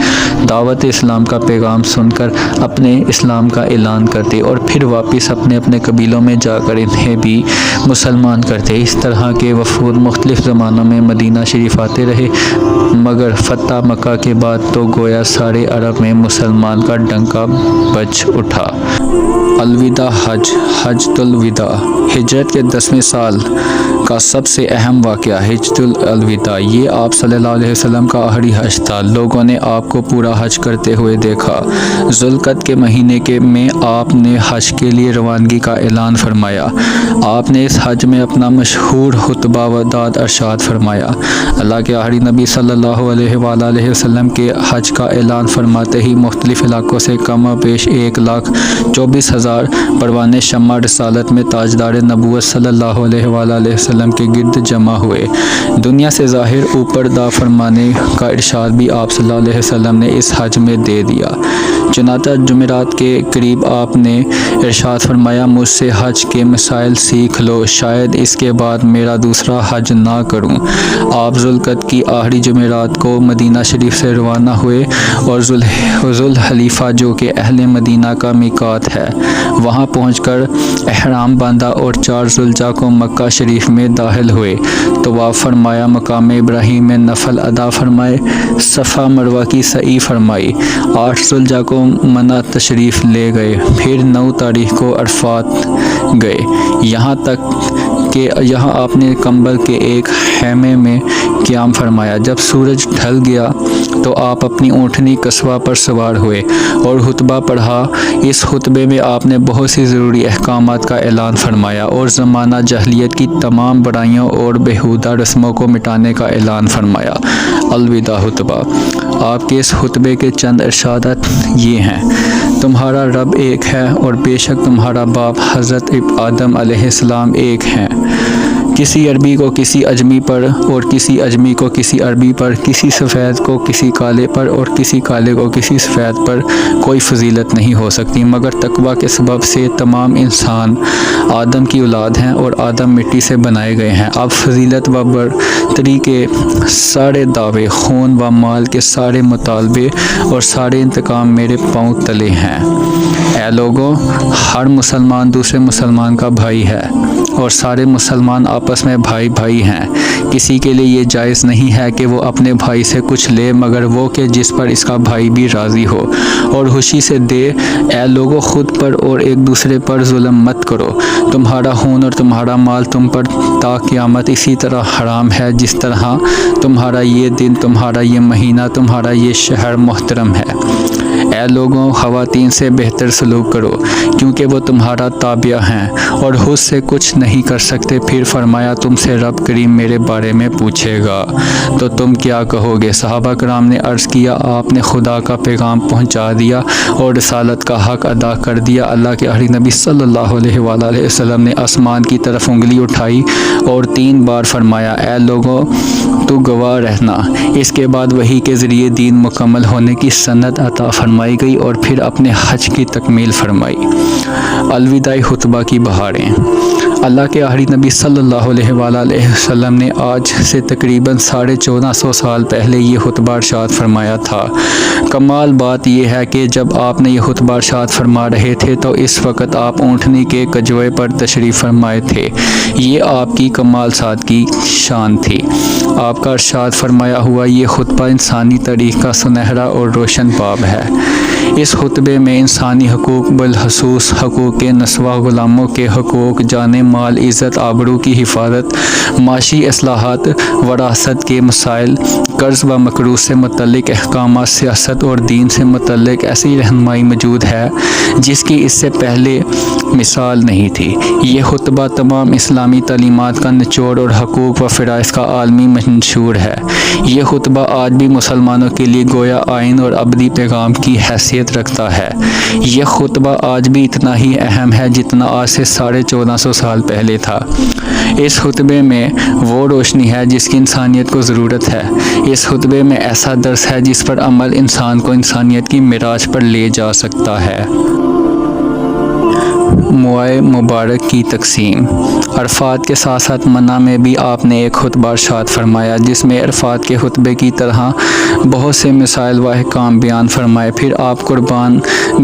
دعوت اسلام کا پیغام سن کر اپنے اسلام کا اعلان کرتے اور پھر واپس اپنے قبیلوں میں جا کر انہیں بھی مسلمان کرتے۔ اس طرح کے وفود مختلف زمانوں میں مدینہ شریف آتے رہے، مگر فتح مکہ کے بعد تو گویا سارے عرب میں مسلمان کا ڈنکا بج اٹھا۔ الوداع حج، حجۃ الوداع، ہجرت کے 10ویں سال کا سب سے اہم واقعہ حجۃ الوداع۔ یہ آپ صلی اللہ علیہ وسلم کا آخری حج تھا۔ لوگوں نے آپ کو پورا حج کرتے ہوئے دیکھا۔ ذوالقعدہ کے مہینے میں آپ نے حج کے لیے روانگی کا اعلان فرمایا۔ آپ نے اس حج میں اپنا مشہور خطبہ وداعت ارشاد فرمایا۔ اللہ کے آخری نبی صلی اللہ علیہ وآلہ وسلم کے حج کا اعلان فرماتے ہی مختلف علاقوں سے کم و بیش 1,24,000 پروانے شمع رسالت میں تاجدار نبوت صلی اللہ علیہ وآلہ وسلم کے گرد جمع ہوئے۔ دنیا سے ظاہر اوپر دا فرمانے کا ارشاد بھی آپ صلی اللہ علیہ وسلم نے اس حج میں دے دیا۔ چنانچہ جمعرات کے قریب آپ نے ارشاد فرمایا، مجھ سے حج کے مسائل سیکھ لو، شاید اس کے بعد میرا دوسرا حج نہ کروں۔ آپ ذوالقعدہ کی آخری جمعرات کو مدینہ شریف سے روانہ ہوئے اور ذوالحلیفہ جو کہ اہل مدینہ کا میقات ہے وہاں پہنچ کر احرام باندھا اور 4 ذوالحجہ کو مکہ شریف میں داخل ہوئے۔ طواف فرمایا، مقام ابراہیم میں نفل ادا فرمائے، صفا مروہ کی سعی فرمائی، 8 ذوالحجہ کو منی تشریف لے گئے، پھر 9 تاریخ کو عرفات گئے، یہاں تک کہ یہاں آپ نے کمبل کے ایک خیمے میں قیام فرمایا۔ جب سورج ڈھل گیا تو آپ اپنی اونٹنی قصوہ پر سوار ہوئے اور خطبہ پڑھا۔ اس خطبے میں آپ نے بہت سی ضروری احکامات کا اعلان فرمایا اور زمانہ جاہلیت کی تمام برائیوں اور بیہودہ رسموں کو مٹانے کا اعلان فرمایا۔ الوداع خطبہ۔ آپ کے اس خطبے کے چند ارشادات یہ ہیں: تمہارا رب ایک ہے اور بے شک تمہارا باپ حضرت آدم علیہ السلام ایک ہیں۔ کسی عربی کو کسی اجمی پر اور کسی اجمی کو کسی عربی پر، کسی سفید کو کسی کالے پر اور کسی کالے کو کسی سفید پر کوئی فضیلت نہیں ہو سکتی مگر تقویٰ کے سبب سے۔ تمام انسان آدم کی اولاد ہیں اور آدم مٹی سے بنائے گئے ہیں۔ اب فضیلت و برتری کے سارے دعوے، خون و مال کے سارے مطالبے اور سارے انتقام میرے پاؤں تلے ہیں۔ اے لوگوں، ہر مسلمان دوسرے مسلمان کا بھائی ہے اور سارے مسلمان آپس میں بھائی بھائی ہیں۔ کسی کے لیے یہ جائز نہیں ہے کہ وہ اپنے بھائی سے کچھ لے مگر وہ کہ جس پر اس کا بھائی بھی راضی ہو اور خوشی سے دے۔ اے لوگوں، خود پر اور ایک دوسرے پر ظلم مت کرو۔ تمہارا خون اور تمہارا مال تم پر تا قیامت اسی طرح حرام ہے جس طرح تمہارا یہ دن، تمہارا یہ مہینہ، تمہارا یہ شہر محترم ہے۔ اے لوگوں، خواتین سے بہتر سلوک کرو کیونکہ وہ تمہارا تابعہ ہیں اور خود سے کچھ نہیں کر سکتے۔ پھر فرمایا، تم سے رب کریم میرے بارے میں پوچھے گا تو تم کیا کہو گے؟ صحابہ کرام نے عرض کیا، آپ نے خدا کا پیغام پہنچا دیا اور رسالت کا حق ادا کر دیا۔ اللہ کے آخری نبی صلی اللہ علیہ وآلہ وسلم نے آسمان کی طرف انگلی اٹھائی اور 3 بار فرمایا، اے لوگوں، تو گواہ رہنا۔ اس کے بعد وحی کے ذریعے دین مکمل ہونے کی سند عطا فرمائی گئی اور پھر اپنے حج کی تکمیل فرمائی۔ الوداعی خطبہ کی بہاریں۔ اللہ کے آخری نبی صلی اللہ علیہ وآلہ وسلم نے آج سے تقریباً 1450 سال پہلے یہ خطبہ ارشاد فرمایا تھا۔ کمال بات یہ ہے کہ جب آپ نے یہ خطبہ ارشاد فرما رہے تھے تو اس وقت آپ اونٹنی کے کجوے پر تشریف فرمائے تھے۔ یہ آپ کی کمال سادگی شان تھی۔ آپ کا ارشاد فرمایا ہوا یہ خطبہ انسانی تاریخ کا سنہرا اور روشن باب ہے۔ اس خطبے میں انسانی حقوق، بالخصوص حقوق نسواں غلاموں کے حقوق، جان مال، عزت آبرو کی حفاظت، معاشی اصلاحات، وراثت کے مسائل، قرض و مقروض سے متعلق احکامات، سیاست اور دین سے متعلق ایسی رہنمائی موجود ہے جس کی اس سے پہلے مثال نہیں تھی۔ یہ خطبہ تمام اسلامی تعلیمات کا نچوڑ اور حقوق و فرائض کا عالمی منشور ہے۔ یہ خطبہ آج بھی مسلمانوں کے لیے گویا آئین اور ابدی پیغام کی حیثیت رکھتا ہے۔ یہ خطبہ آج بھی اتنا ہی اہم ہے جتنا آج سے 1450 سال پہلے تھا۔ اس خطبے میں وہ روشنی ہے جس کی انسانیت کو ضرورت ہے۔ اس خطبے میں ایسا درس ہے جس پر عمل انسان کو انسانیت کی معراج پر لے جا سکتا ہے۔ موئے مبارک کی تقسیم۔ عرفات کے ساتھ ساتھ منی میں بھی آپ نے ایک خطبہ ارشاد فرمایا جس میں عرفات کے خطبے کی طرح بہت سے مسائل و احکام بیان فرمائے۔ پھر آپ قربان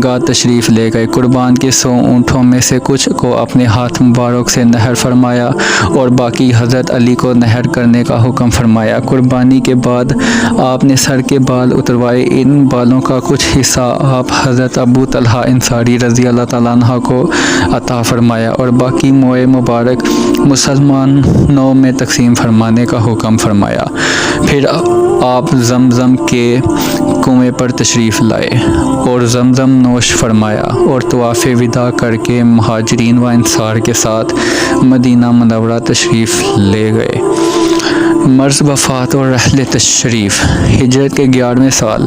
گاہ تشریف لے گئے۔ قربان کے 100 اونٹوں میں سے کچھ کو اپنے ہاتھ مبارک سے نحر فرمایا اور باقی حضرت علی کو نحر کرنے کا حکم فرمایا۔ قربانی کے بعد آپ نے سر کے بال اتروائے۔ ان بالوں کا کچھ حصہ آپ حضرت ابو طلحہ انصاری رضی اللہ تعالیٰ عنہ کو عطا فرمایا اور باقی موئے مبارک مسلمانوں میں تقسیم فرمانے کا حکم فرمایا۔ پھر آپ زمزم کے کنویں پر تشریف لائے اور زمزم نوش فرمایا اور طواف وداع کر کے مہاجرین و انصار کے ساتھ مدینہ منورہ تشریف لے گئے۔ مرض وفات اور رحل تشریف۔ ہجرت کے 11ویں سال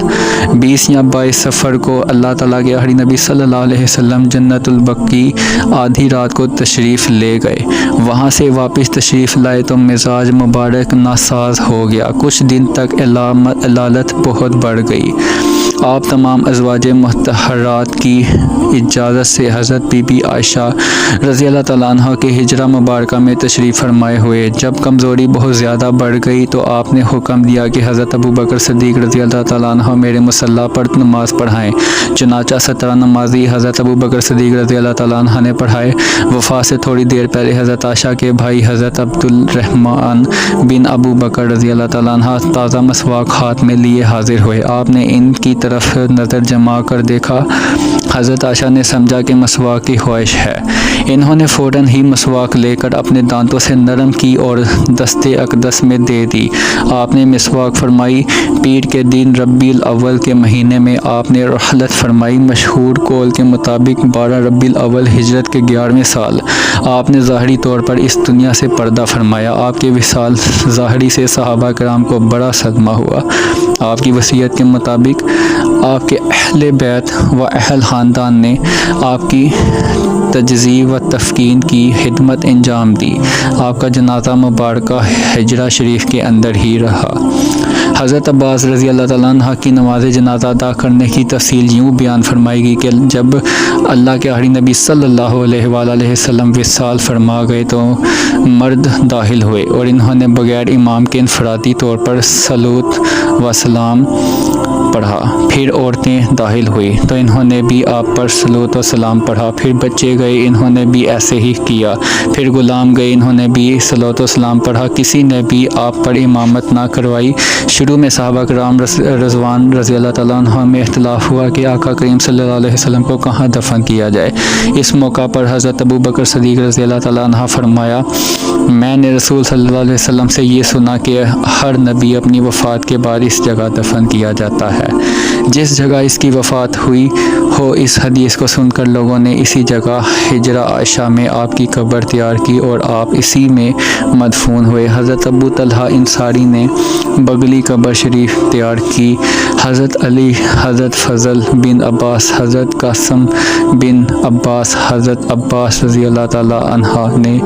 20 یا 22 صفر کو اللہ تعالیٰ کے آخری نبی صلی اللہ علیہ وسلم جنت البقیع آدھی رات کو تشریف لے گئے۔ وہاں سے واپس تشریف لائے تو مزاج مبارک ناساز ہو گیا۔ کچھ دن تک علالت بہت بڑھ گئی۔ آپ تمام ازواج مطہرات کی اجازت سے حضرت بی بی عائشہ رضی اللہ تعالیٰ عنہ کے حجرہ مبارکہ میں تشریف فرمائے ہوئے۔ جب کمزوری بہت زیادہ بڑھ گئی تو آپ نے حکم دیا کہ حضرت ابو بکر صدیق رضی اللہ تعالیٰ عنہ میرے مصلی پر نماز پڑھائیں۔ چنانچہ 17 نمازی حضرت ابو بکر صدیق رضی اللہ تعالیٰ عنہ نے پڑھائے۔ وفات سے تھوڑی دیر پہلے حضرت عائشہ کے بھائی حضرت عبد الرحمن بن ابو بکر رضی اللہ تعالیٰ عنہ تازہ مسواک ہاتھ میں لیے حاضر ہوئے۔ آپ نے ان کی طرف نظر جما کر دیکھا۔ حضرت عائشہ نے سمجھا کہ مسواک کی خواہش ہے۔ انہوں نے فوراً ہی مسواک لے کر اپنے دانتوں سے نرم کی اور دست اقدس میں دے دی۔ آپ نے مسواک فرمائی۔ پیر کے دن ربیع الاول کے مہینے میں آپ نے رحلت فرمائی۔ مشہور قول کے مطابق 12 ربیع الاول ہجرت کے 11ویں سال آپ نے ظاہری طور پر اس دنیا سے پردہ فرمایا۔ آپ کے وصال ظاہری سے صحابہ کرام کو بڑا صدمہ ہوا۔ آپ کی وصیت کے مطابق آپ کے اہل بیت و اہل خاندان نے آپ کی تجزیہ و تفکین کی خدمت انجام دی۔ آپ کا جنازہ مبارکہ حجرہ شریف کے اندر ہی رہا۔ حضرت عباس رضی اللہ تعالیٰ عنہ کی نماز جنازہ ادا کرنے کی تفصیل یوں بیان فرمائی گئی کہ جب اللہ کے آخری نبی صلی اللہ علیہ وآلہ وسلم وصال فرما گئے تو مرد داخل ہوئے اور انہوں نے بغیر امام کے انفرادی طور پر صلوات و سلام پڑھا۔ پھر عورتیں داخل ہوئی تو انہوں نے بھی آپ پر صلوات و سلام پڑھا۔ پھر بچے گئے، انہوں نے بھی ایسے ہی کیا۔ پھر غلام گئے، انہوں نے بھی صلوات و سلام پڑھا۔ کسی نے بھی آپ پر امامت نہ کروائی۔ شروع میں صحابہ کرام رضوان رضی اللہ تعالیٰ عنہ میں اختلاف ہوا کہ آقا کریم صلی اللہ علیہ وسلم کو کہاں دفن کیا جائے۔ اس موقع پر حضرت ابو بکر صدیق رضی اللہ تعالیٰ عنہ فرمایا، میں نے رسول صلی اللہ علیہ وسلم سے یہ سنا کہ ہر نبی اپنی وفات کے بعد اس جگہ دفن کیا جاتا ہے جس جگہ اس کی وفات ہوئی ہو۔ اس حدیث کو سن کر لوگوں نے اسی جگہ حجرہ عائشہ میں آپ کی قبر تیار کی اور آپ اسی میں مدفون ہوئے۔ حضرت ابو طلحہ انصاری نے بغلی قبر شریف تیار کی۔ حضرت علی، حضرت فضل بن عباس، حضرت قاسم بن عباس، حضرت عباس رضی اللہ تعالیٰ عنہ نے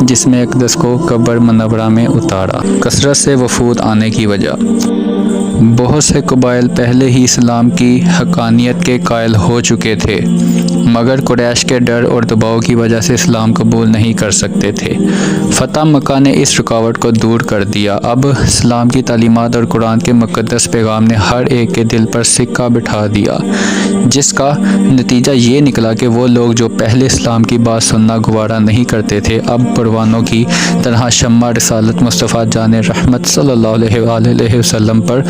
جسم اقدس کو قبر منورہ میں اتارا۔ کثرت سے وفود آنے کی وجہ۔ بہت سے قبائل پہلے ہی اسلام کی حقانیت کے قائل ہو چکے تھے مگر قریش کے ڈر اور دباؤ کی وجہ سے اسلام قبول نہیں کر سکتے تھے۔ فتح مکہ نے اس رکاوٹ کو دور کر دیا۔ اب اسلام کی تعلیمات اور قرآن کے مقدس پیغام نے ہر ایک کے دل پر سکہ بٹھا دیا، جس کا نتیجہ یہ نکلا کہ وہ لوگ جو پہلے اسلام کی بات سننا گوارا نہیں کرتے تھے اب پروانوں کی طرح شمع رسالت مصطفیٰ جان رحمت صلی اللہ علیہ وآلہ وسلم پر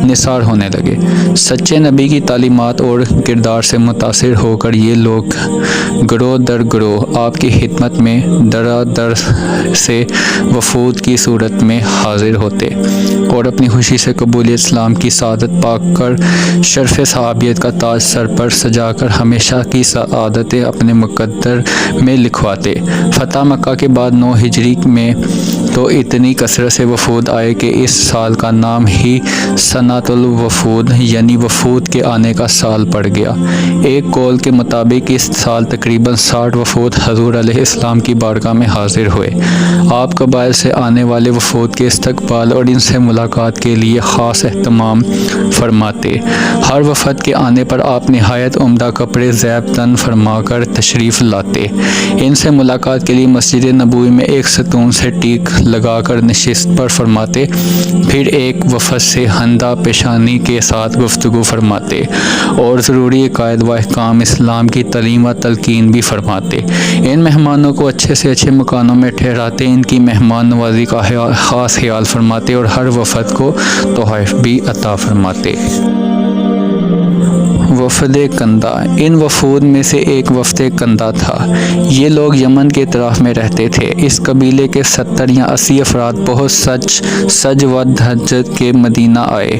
نثار ہونے لگے۔ سچے نبی کی تعلیمات اور کردار سے متاثر ہو کر یہ لوگ گروہ در گروہ آپ کی خدمت میں درا در سے وفود کی صورت میں حاضر ہوتے اور اپنی خوشی سے قبولیت اسلام کی سعادت پا کر شرف صحابیت کا تاج سر پر سجا کر ہمیشہ کی سعادتیں اپنے مقدر میں لکھواتے۔ فتح مکہ کے بعد 9 ہجری میں تو اتنی کثرت سے وفود آئے کہ اس سال کا نام ہی سنۃ الوفود یعنی وفود کے آنے کا سال پڑ گیا۔ ایک قول کے مطابق اس سال تقریباً 60 وفود حضور علیہ السلام کی بارگاہ میں حاضر ہوئے۔ آپ قبائل سے آنے والے وفود کے استقبال اور ان سے ملاقات کے لیے خاص اہتمام فرماتے۔ ہر وفد کے آنے پر آپ نہایت عمدہ کپڑے زیب تن فرما کر تشریف لاتے۔ ان سے ملاقات کے لیے مسجد نبوی میں ایک ستون سے ٹیک لگا کر نشست پر فرماتے، پھر ایک وفد سے ہندہ پیشانی کے ساتھ گفتگو فرماتے اور ضروری عقائد و احکام اسلام کی تعلیم و تلقین بھی فرماتے۔ ان مہمانوں کو اچھے سے اچھے مکانوں میں ٹھہراتے، ان کی مہمان نوازی کا خاص خیال فرماتے اور ہر وفد کو تحائف بھی عطا فرماتے۔ وفد کندہ، ان وفود میں سے ایک وفد کندہ تھا۔ یہ لوگ یمن کے اطراف میں رہتے تھے۔ اس قبیلے کے 70 یا 80 افراد بہت سج و دھج کے مدینہ آئے،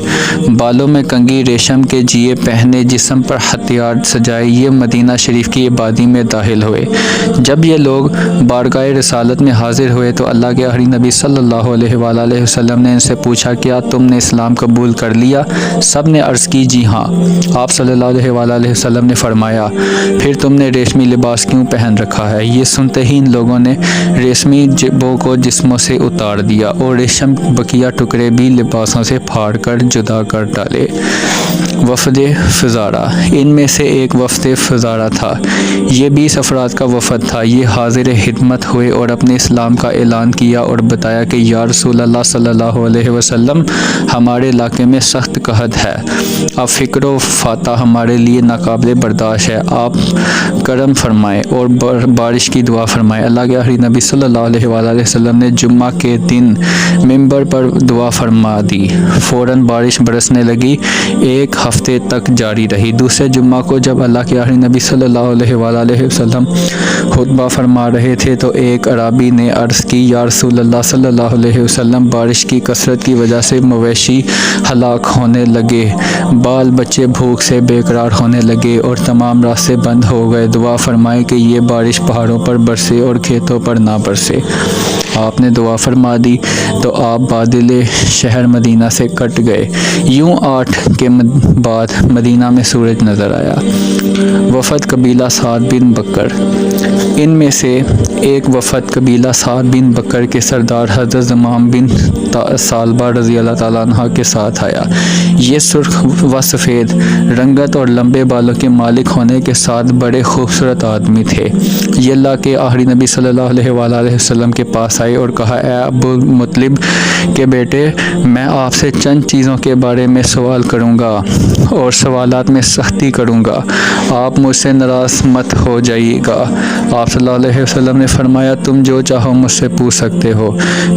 بالوں میں کنگھی ریشم کے جیے پہنے، جسم پر ہتھیار سجائے، یہ مدینہ شریف کی آبادی میں داخل ہوئے۔ جب یہ لوگ بارگاہ رسالت میں حاضر ہوئے تو اللہ کے آخری نبی صلی اللہ علیہ وآلہ وسلم نے ان سے پوچھا، کیا تم نے اسلام قبول کر لیا؟ سب نے عرض کی، جی ہاں۔ آپ صلی اللہ علیہ وآلہ وسلم نے فرمایا، پھر تم نے ریشمی لباس کیوں پہن رکھا ہے؟ یہ سنتے ہی ان لوگوں نے ریشمی جبوں کو جسموں سے اتار دیا اور ریشم بقیہ ٹکڑے بھی لباسوں سے پھاڑ کر جدا کر ڈالے۔ وفد فزارہ، ان میں سے ایک وفد فزارہ تھا۔ یہ 20 افراد کا وفد تھا۔ یہ حاضر خدمت ہوئے اور اپنے اسلام کا اعلان کیا اور بتایا کہ یا رسول اللہ صلی اللہ علیہ وسلم، ہمارے علاقے میں سخت قحط ہے، اب فقر و فاتح ہمارے لیے ناقابل برداشت ہے، آپ کرم فرمائیں اور بارش کی دعا فرمائیں۔ اللہ کے آخری نبی صلی اللہ علیہ وآلہ وسلم نے جمعہ کے دن منبر پر دعا فرما دی، فوراً بارش برسنے لگی، ایک ہفتے تک جاری رہی۔ دوسرے جمعہ کو جب اللہ کے آخری نبی صلی اللہ علیہ وآلہ وسلم خطبہ فرما رہے تھے تو ایک اعرابی نے عرض کی، یا رسول اللہ صلی اللہ علیہ وسلم، بارش کی کثرت کی وجہ سے مویشی ہلاک ہونے لگے، بال بچے بھوک سے بے قرار ہونے لگے اور تمام راستے بند ہو گئے، دعا فرمائیں کہ یہ بارش پہاڑوں پر برسے اور کھیتوں پر نہ برسے۔ آپ نے دعا فرما دی تو آپ بادل شہر مدینہ سے کٹ گئے۔ یوں 8 کے بعد مدینہ میں سورج نظر آیا۔ وفد قبیلہ سعد بن بکر، ان میں سے ایک وفد قبیلہ سعد بن بکر کے سردار حضرت زمام بن ثعلبہ رضی اللہ تعالیٰ عنہ کے ساتھ آیا۔ یہ سرخ و سفید رنگت اور لمبے بالوں کے مالک ہونے کے ساتھ بڑے خوبصورت آدمی تھے۔ یہ اللہ کے آخری نبی صلی اللہ علیہ وآلہ وسلم کے پاس آئے اور کہا، اے ابو مطلب کے بیٹے، میں آپ سے چند چیزوں کے بارے میں سوال کروں گا اور سوالات میں سختی کروں گا، آپ مجھ سے ناراض مت ہو جائیے گا۔ آپ صلی اللہ علیہ وسلم نے فرمایا، تم جو چاہو مجھ سے پوچھ سکتے ہو۔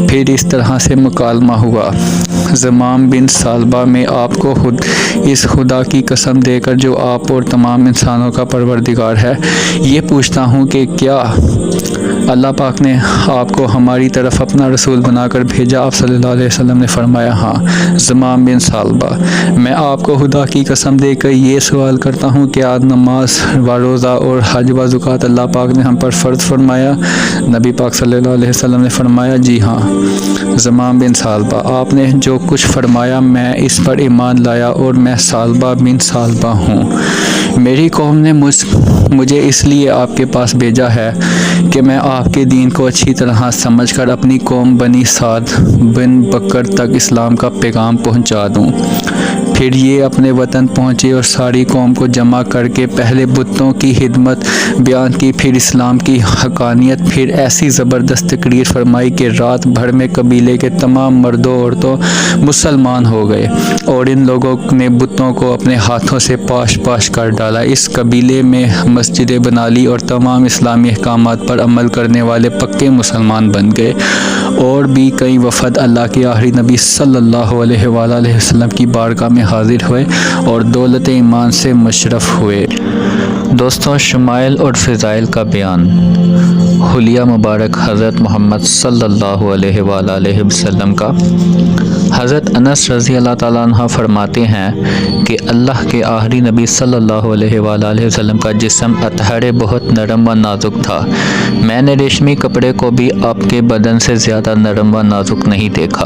پھر اس طرح سے مکالمہ ہوا۔ زمام بن ثعلبہ میں آپ کو اس خدا کی قسم دے کر جو آپ اور تمام انسانوں کا پروردگار ہے، یہ پوچھتا ہوں کہ کیا اللہ پاک نے آپ کو ہماری طرف اپنا رسول بنا کر بھیجا؟ آپ صلی اللہ علیہ وسلم نے فرمایا، ہاں۔ زمام بن ثعلبہ، میں آپ کو خدا کی قسم دے کر یہ سوال کرتا ہوں کہ آج نماز و روزہ اور حج و زکوٰۃ اللہ پاک نے ہم پر فرض فرمایا؟ نبی پاک صلی اللہ علیہ وسلم نے فرمایا، جی ہاں۔ زمام بن ثعلبہ، آپ نے جو کچھ فرمایا میں اس پر ایمان لایا اور میں ثعلبہ بن ثعلبہ ہوں۔ میری قوم نے مجھے اس لیے آپ کے پاس بھیجا ہے کہ میں آپ کے دین کو اچھی طرح سمجھ کر اپنی قوم بنی سعد بن بکر تک اسلام کا پیغام پہنچا دوں۔ پھر یہ اپنے وطن پہنچے اور ساری قوم کو جمع کر کے پہلے بتوں کی خدمت بیان کی، پھر اسلام کی حقانیت، پھر ایسی زبردست تقریر فرمائی کہ رات بھر میں قبیلے کے تمام مردوں عورتوں مسلمان ہو گئے اور ان لوگوں نے بتوں کو اپنے ہاتھوں سے پاش پاش کر ڈالا۔ اس قبیلے میں مسجدیں بنا لی اور تمام اسلامی احکامات پر عمل کرنے والے پکے مسلمان بن گئے۔ اور بھی کئی وفد اللہ کے آخری نبی صلی اللہ علیہ وآلہ وسلم کی بارگاہ میں حاضر ہوئے اور دولت ایمان سے مشرف ہوئے۔ دوستوں، شمائل اور فضائل کا بیان۔ حلیہ مبارک حضرت محمد صلی اللہ علیہ وآلہ وسلم کا حضرت انس رضی اللہ تعالیٰ عنہ فرماتے ہیں کہ اللہ کے آخری نبی صلی اللہ علیہ وآلہ وسلم کا جسم اطہر بہت نرم و نازک تھا۔ میں نے ریشمی کپڑے کو بھی آپ کے بدن سے زیادہ نرم و نازک نہیں دیکھا،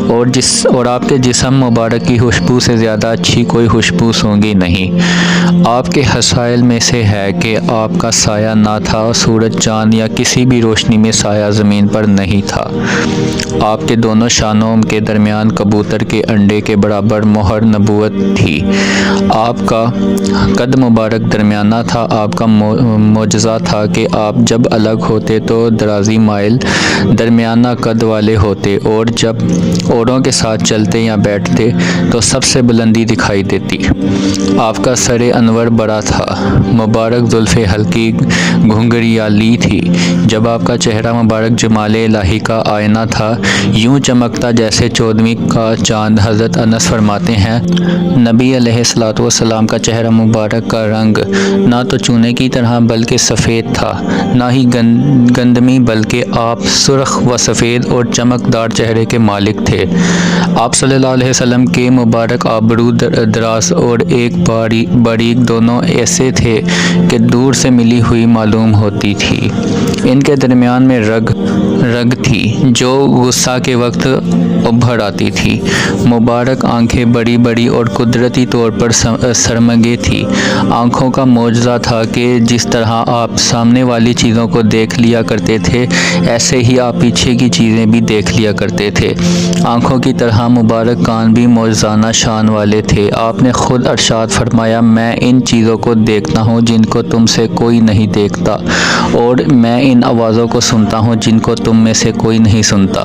اور آپ کے جسم مبارک کی خوشبو سے زیادہ اچھی کوئی خوشبو سونگھی نہیں۔ آپ کے خصائل میں سے ہے کہ آپ کا سایہ نہ تھا، اور سورج، چاند یا کسی بھی روشنی میں سایہ زمین پر نہیں تھا۔ آپ کے دونوں شانوں کے درمیان کبوتر کے انڈے کے برابر مہر نبوت تھی۔ آپ کا قد مبارک درمیانہ تھا۔ آپ کا معجزہ تھا کہ آپ جب الگ ہوتے تو درازی مائل درمیانہ قد والے ہوتے، اور جب اوروں کے ساتھ چلتے یا بیٹھتے تو سب سے بلندی دکھائی دیتی۔ آپ کا سر انور بڑا تھا، مبارک زلفیں ہلکی گھنگریالی تھی۔ جب آپ کا چہرہ مبارک جمال الہی کا آئینہ تھا، یوں چمکتا جیسے 14ویں کا چاند۔ حضرت انس فرماتے ہیں، نبی علیہ الصلوۃ والسلام کا چہرہ مبارک کا رنگ نہ تو چونے کی طرح بلکہ سفید تھا، نہ ہی گندمی، بلکہ آپ سرخ و سفید اور چمکدار چہرے کے مالک تھے۔ آپ صلی اللہ علیہ وسلم کے مبارک ابرو دراز اور ایک باریک دونوں ایسے تھے کہ دور سے ملی ہوئی معلوم ہوتی تھی۔ ان کے درمیان میں رگ تھی جو غصہ کے وقت ابھر آتی تھی۔ مبارک آنکھیں بڑی بڑی اور قدرتی طور پر سرمگے تھی۔ آنکھوں کا معجزہ تھا کہ جس طرح آپ سامنے والی چیزوں کو دیکھ لیا کرتے تھے، ایسے ہی آپ پیچھے کی چیزیں بھی دیکھ لیا کرتے تھے۔ آنکھوں کی طرح مبارک کان بھی معجزانہ شان والے تھے۔ آپ نے خود ارشاد فرمایا، میں ان چیزوں کو دیکھتا ہوں جن کو تم سے کوئی نہیں دیکھتا، اور میں ان آوازوں کو سنتا ہوں جن کو تم میں سے کوئی نہیں سنتا۔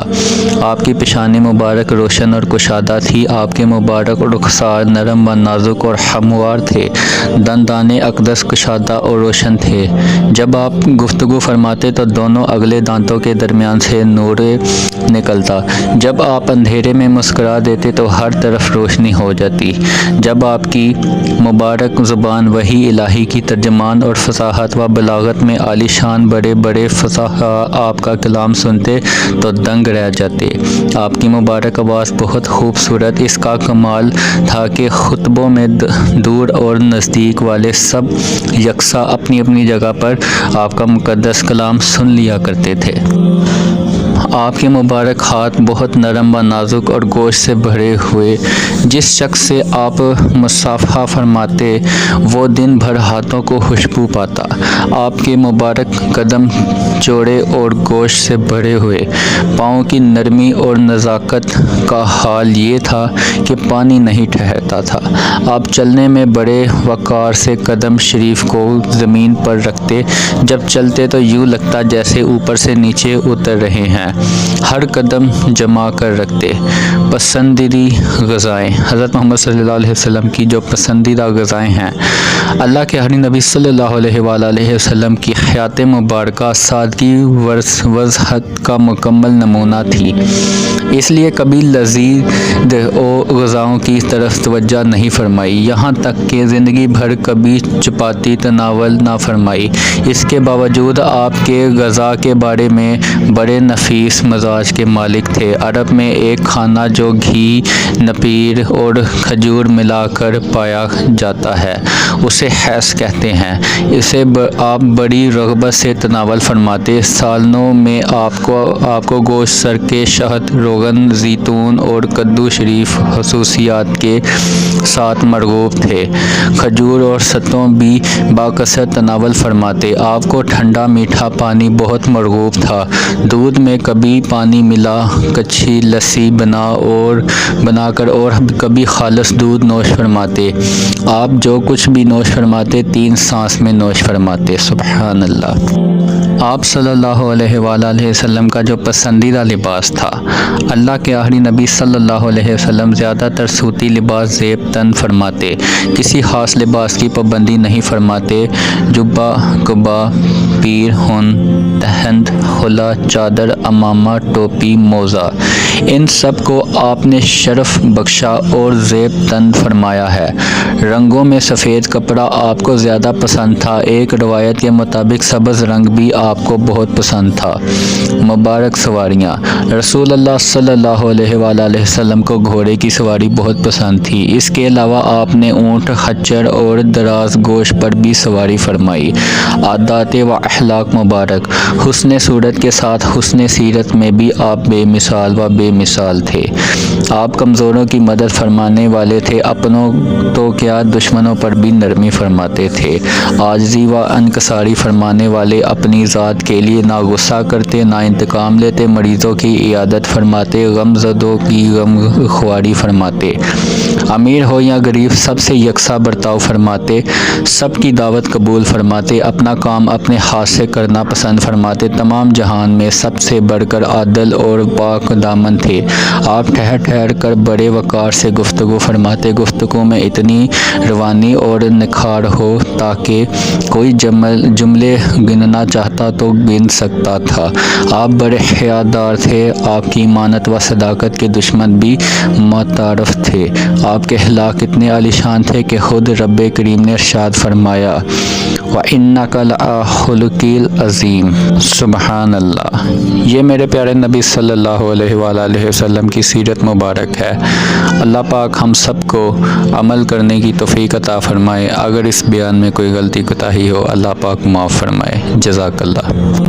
آپ کی پیشانی مبارک روشن اور کشادہ تھی۔ آپ کے مبارک رخسار نرم و نازک اور ہموار تھے۔ دندانے اقدس کشادہ اور روشن تھے۔ جب آپ گفتگو فرماتے تو دونوں اگلے دانتوں کے درمیان سے نور نکلتا۔ جب آپ اندھیرے میں مسکرا دیتے تو ہر طرف روشنی ہو جاتی۔ جب آپ کی مبارک زبان وحی الہی کی ترجمان اور فصاحت و بلاغت میں عالی شان بڑے بڑے فصاح آپ کا کلام سنتے تو دنگ رہ جاتے۔ آپ کی مبارک آواز بہت خوبصورت، اس کا کمال تھا کہ خطبوں میں دور اور نزدیک والے سب یکساں اپنی اپنی جگہ پر آپ کا مقدس کلام سن لیا کرتے تھے۔ آپ کے مبارک ہاتھ بہت نرم و نازک اور گوشت سے بھرے ہوئے۔ جس شخص سے آپ مصافحہ فرماتے وہ دن بھر ہاتھوں کو خوشبو پاتا۔ آپ کے مبارک قدم چوڑے اور گوشت سے بھرے ہوئے۔ پاؤں کی نرمی اور نزاکت کا حال یہ تھا کہ پانی نہیں ٹھہرتا تھا۔ آپ چلنے میں بڑے وقار سے قدم شریف کو زمین پر رکھتے۔ جب چلتے تو یوں لگتا جیسے اوپر سے نیچے اتر رہے ہیں۔ ہر قدم جما کر رکھتے۔ پسندیدہ غذائیں۔ حضرت محمد صلی اللہ علیہ وسلم کی جو پسندیدہ غذائیں ہیں، اللہ کے آخری نبی صلی اللہ علیہ وآلہ وسلم کی حیات مبارکہ سادگی وضاحت کا مکمل نمونہ تھی، اس لیے کبھی لذیذ غذاؤں کی طرف توجہ نہیں فرمائی، یہاں تک کہ زندگی بھر کبھی چپاتی تناول نہ فرمائی۔ اس کے باوجود آپ کے غذا کے بارے میں بڑے نفیس مزاج کے مالک تھے۔ عرب میں ایک کھانا جو گھی، نپیر اور کھجور ملا کر پایا جاتا ہے، اسے حیث کہتے ہیں۔ اسے آپ بڑی رغبت سے تناول فرماتے۔ سالنوں میں آپ کو گوشت، سرکے، شہد، روغن زیتون اور کدو شریف خصوصیات کے ساتھ مرغوب تھے۔ کھجور اور ستوں بھی باکثرت تناول فرماتے۔ آپ کو ٹھنڈا میٹھا پانی بہت مرغوب تھا۔ دودھ میں کبھی پانی ملا کچھی لسی بنا کر اور کبھی خالص دودھ نوش فرماتے۔ آپ جو کچھ بھی نوش فرماتے 3 سانس میں نوش فرماتے۔ سبحان اللہ۔ آپ صلی اللہ علیہ وآلہ وسلم کا جو پسندیدہ لباس تھا، اللہ کے آخری نبی صلی اللہ علیہ وسلم زیادہ تر صوتی لباس زیب تن فرماتے، کسی خاص لباس کی پابندی نہیں فرماتے۔ جبہ، قبا، پیر، ہن، تہند، خلا، چادر، امامہ، ٹوپی، موزہ، ان سب کو آپ نے شرف بخشا اور زیب تن فرمایا ہے۔ رنگوں میں سفید کپڑا آپ کو زیادہ پسند تھا، ایک روایت کے مطابق سبز رنگ بھی آپ کو بہت پسند تھا۔ مبارک سواریاں۔ رسول اللہ صلی اللہ علیہ وآلہ وسلم کو گھوڑے کی سواری بہت پسند تھی، اس کے علاوہ آپ نے اونٹ، خچر اور دراز گوش پر بھی سواری فرمائی۔ عادات و اخلاق مبارک۔ حسن صورت کے ساتھ حسن سیرت میں بھی آپ بے مثال و بے مثال تھے۔ آپ کمزوروں کی مدد فرمانے والے تھے، اپنوں تو کیا دشمنوں پر بھی نرمی فرماتے تھے۔ عاجزی و انکساری فرمانے والے، اپنی ذات کے لیے نہ غصہ کرتے نہ انتقام لیتے، مریضوں کی عیادت فرماتے، غم زدوں کی غم خواری فرماتے، امیر ہو یا غریب سب سے یکساں برتاؤ فرماتے، سب کی دعوت قبول فرماتے، اپنا کام اپنے ہاتھ سے کرنا پسند فرماتے، تمام جہان میں سب سے بڑھ کر عادل اور پاک دامن تھے۔ آپ ٹھہر ٹھہر کر بڑے وقار سے گفتگو فرماتے، گفتگو میں اتنی روانی اور نکھار ہو تاکہ کوئی جملے گننا چاہتا تو گن سکتا تھا۔ آپ بڑے حیادار تھے، آپ کی امانت و صداقت کے دشمن بھی متعارف تھے۔ آپ کے اخلاق اتنے عالیشان تھے کہ خود رب کریم نے ارشاد فرمایا وَإِنَّكَ لَعَلَىٰ خُلُقٍ عَظِيمٍ۔ سبحان اللہ۔ یہ میرے پیارے نبی صلی اللہ علیہ وآلہ وسلم کی سیرت مبارک ہے۔ اللہ پاک ہم سب کو عمل کرنے کی توفیق عطا فرمائے۔ اگر اس بیان میں کوئی غلطی کوتاہی ہو اللہ پاک معاف فرمائے۔ جزاک اللہ۔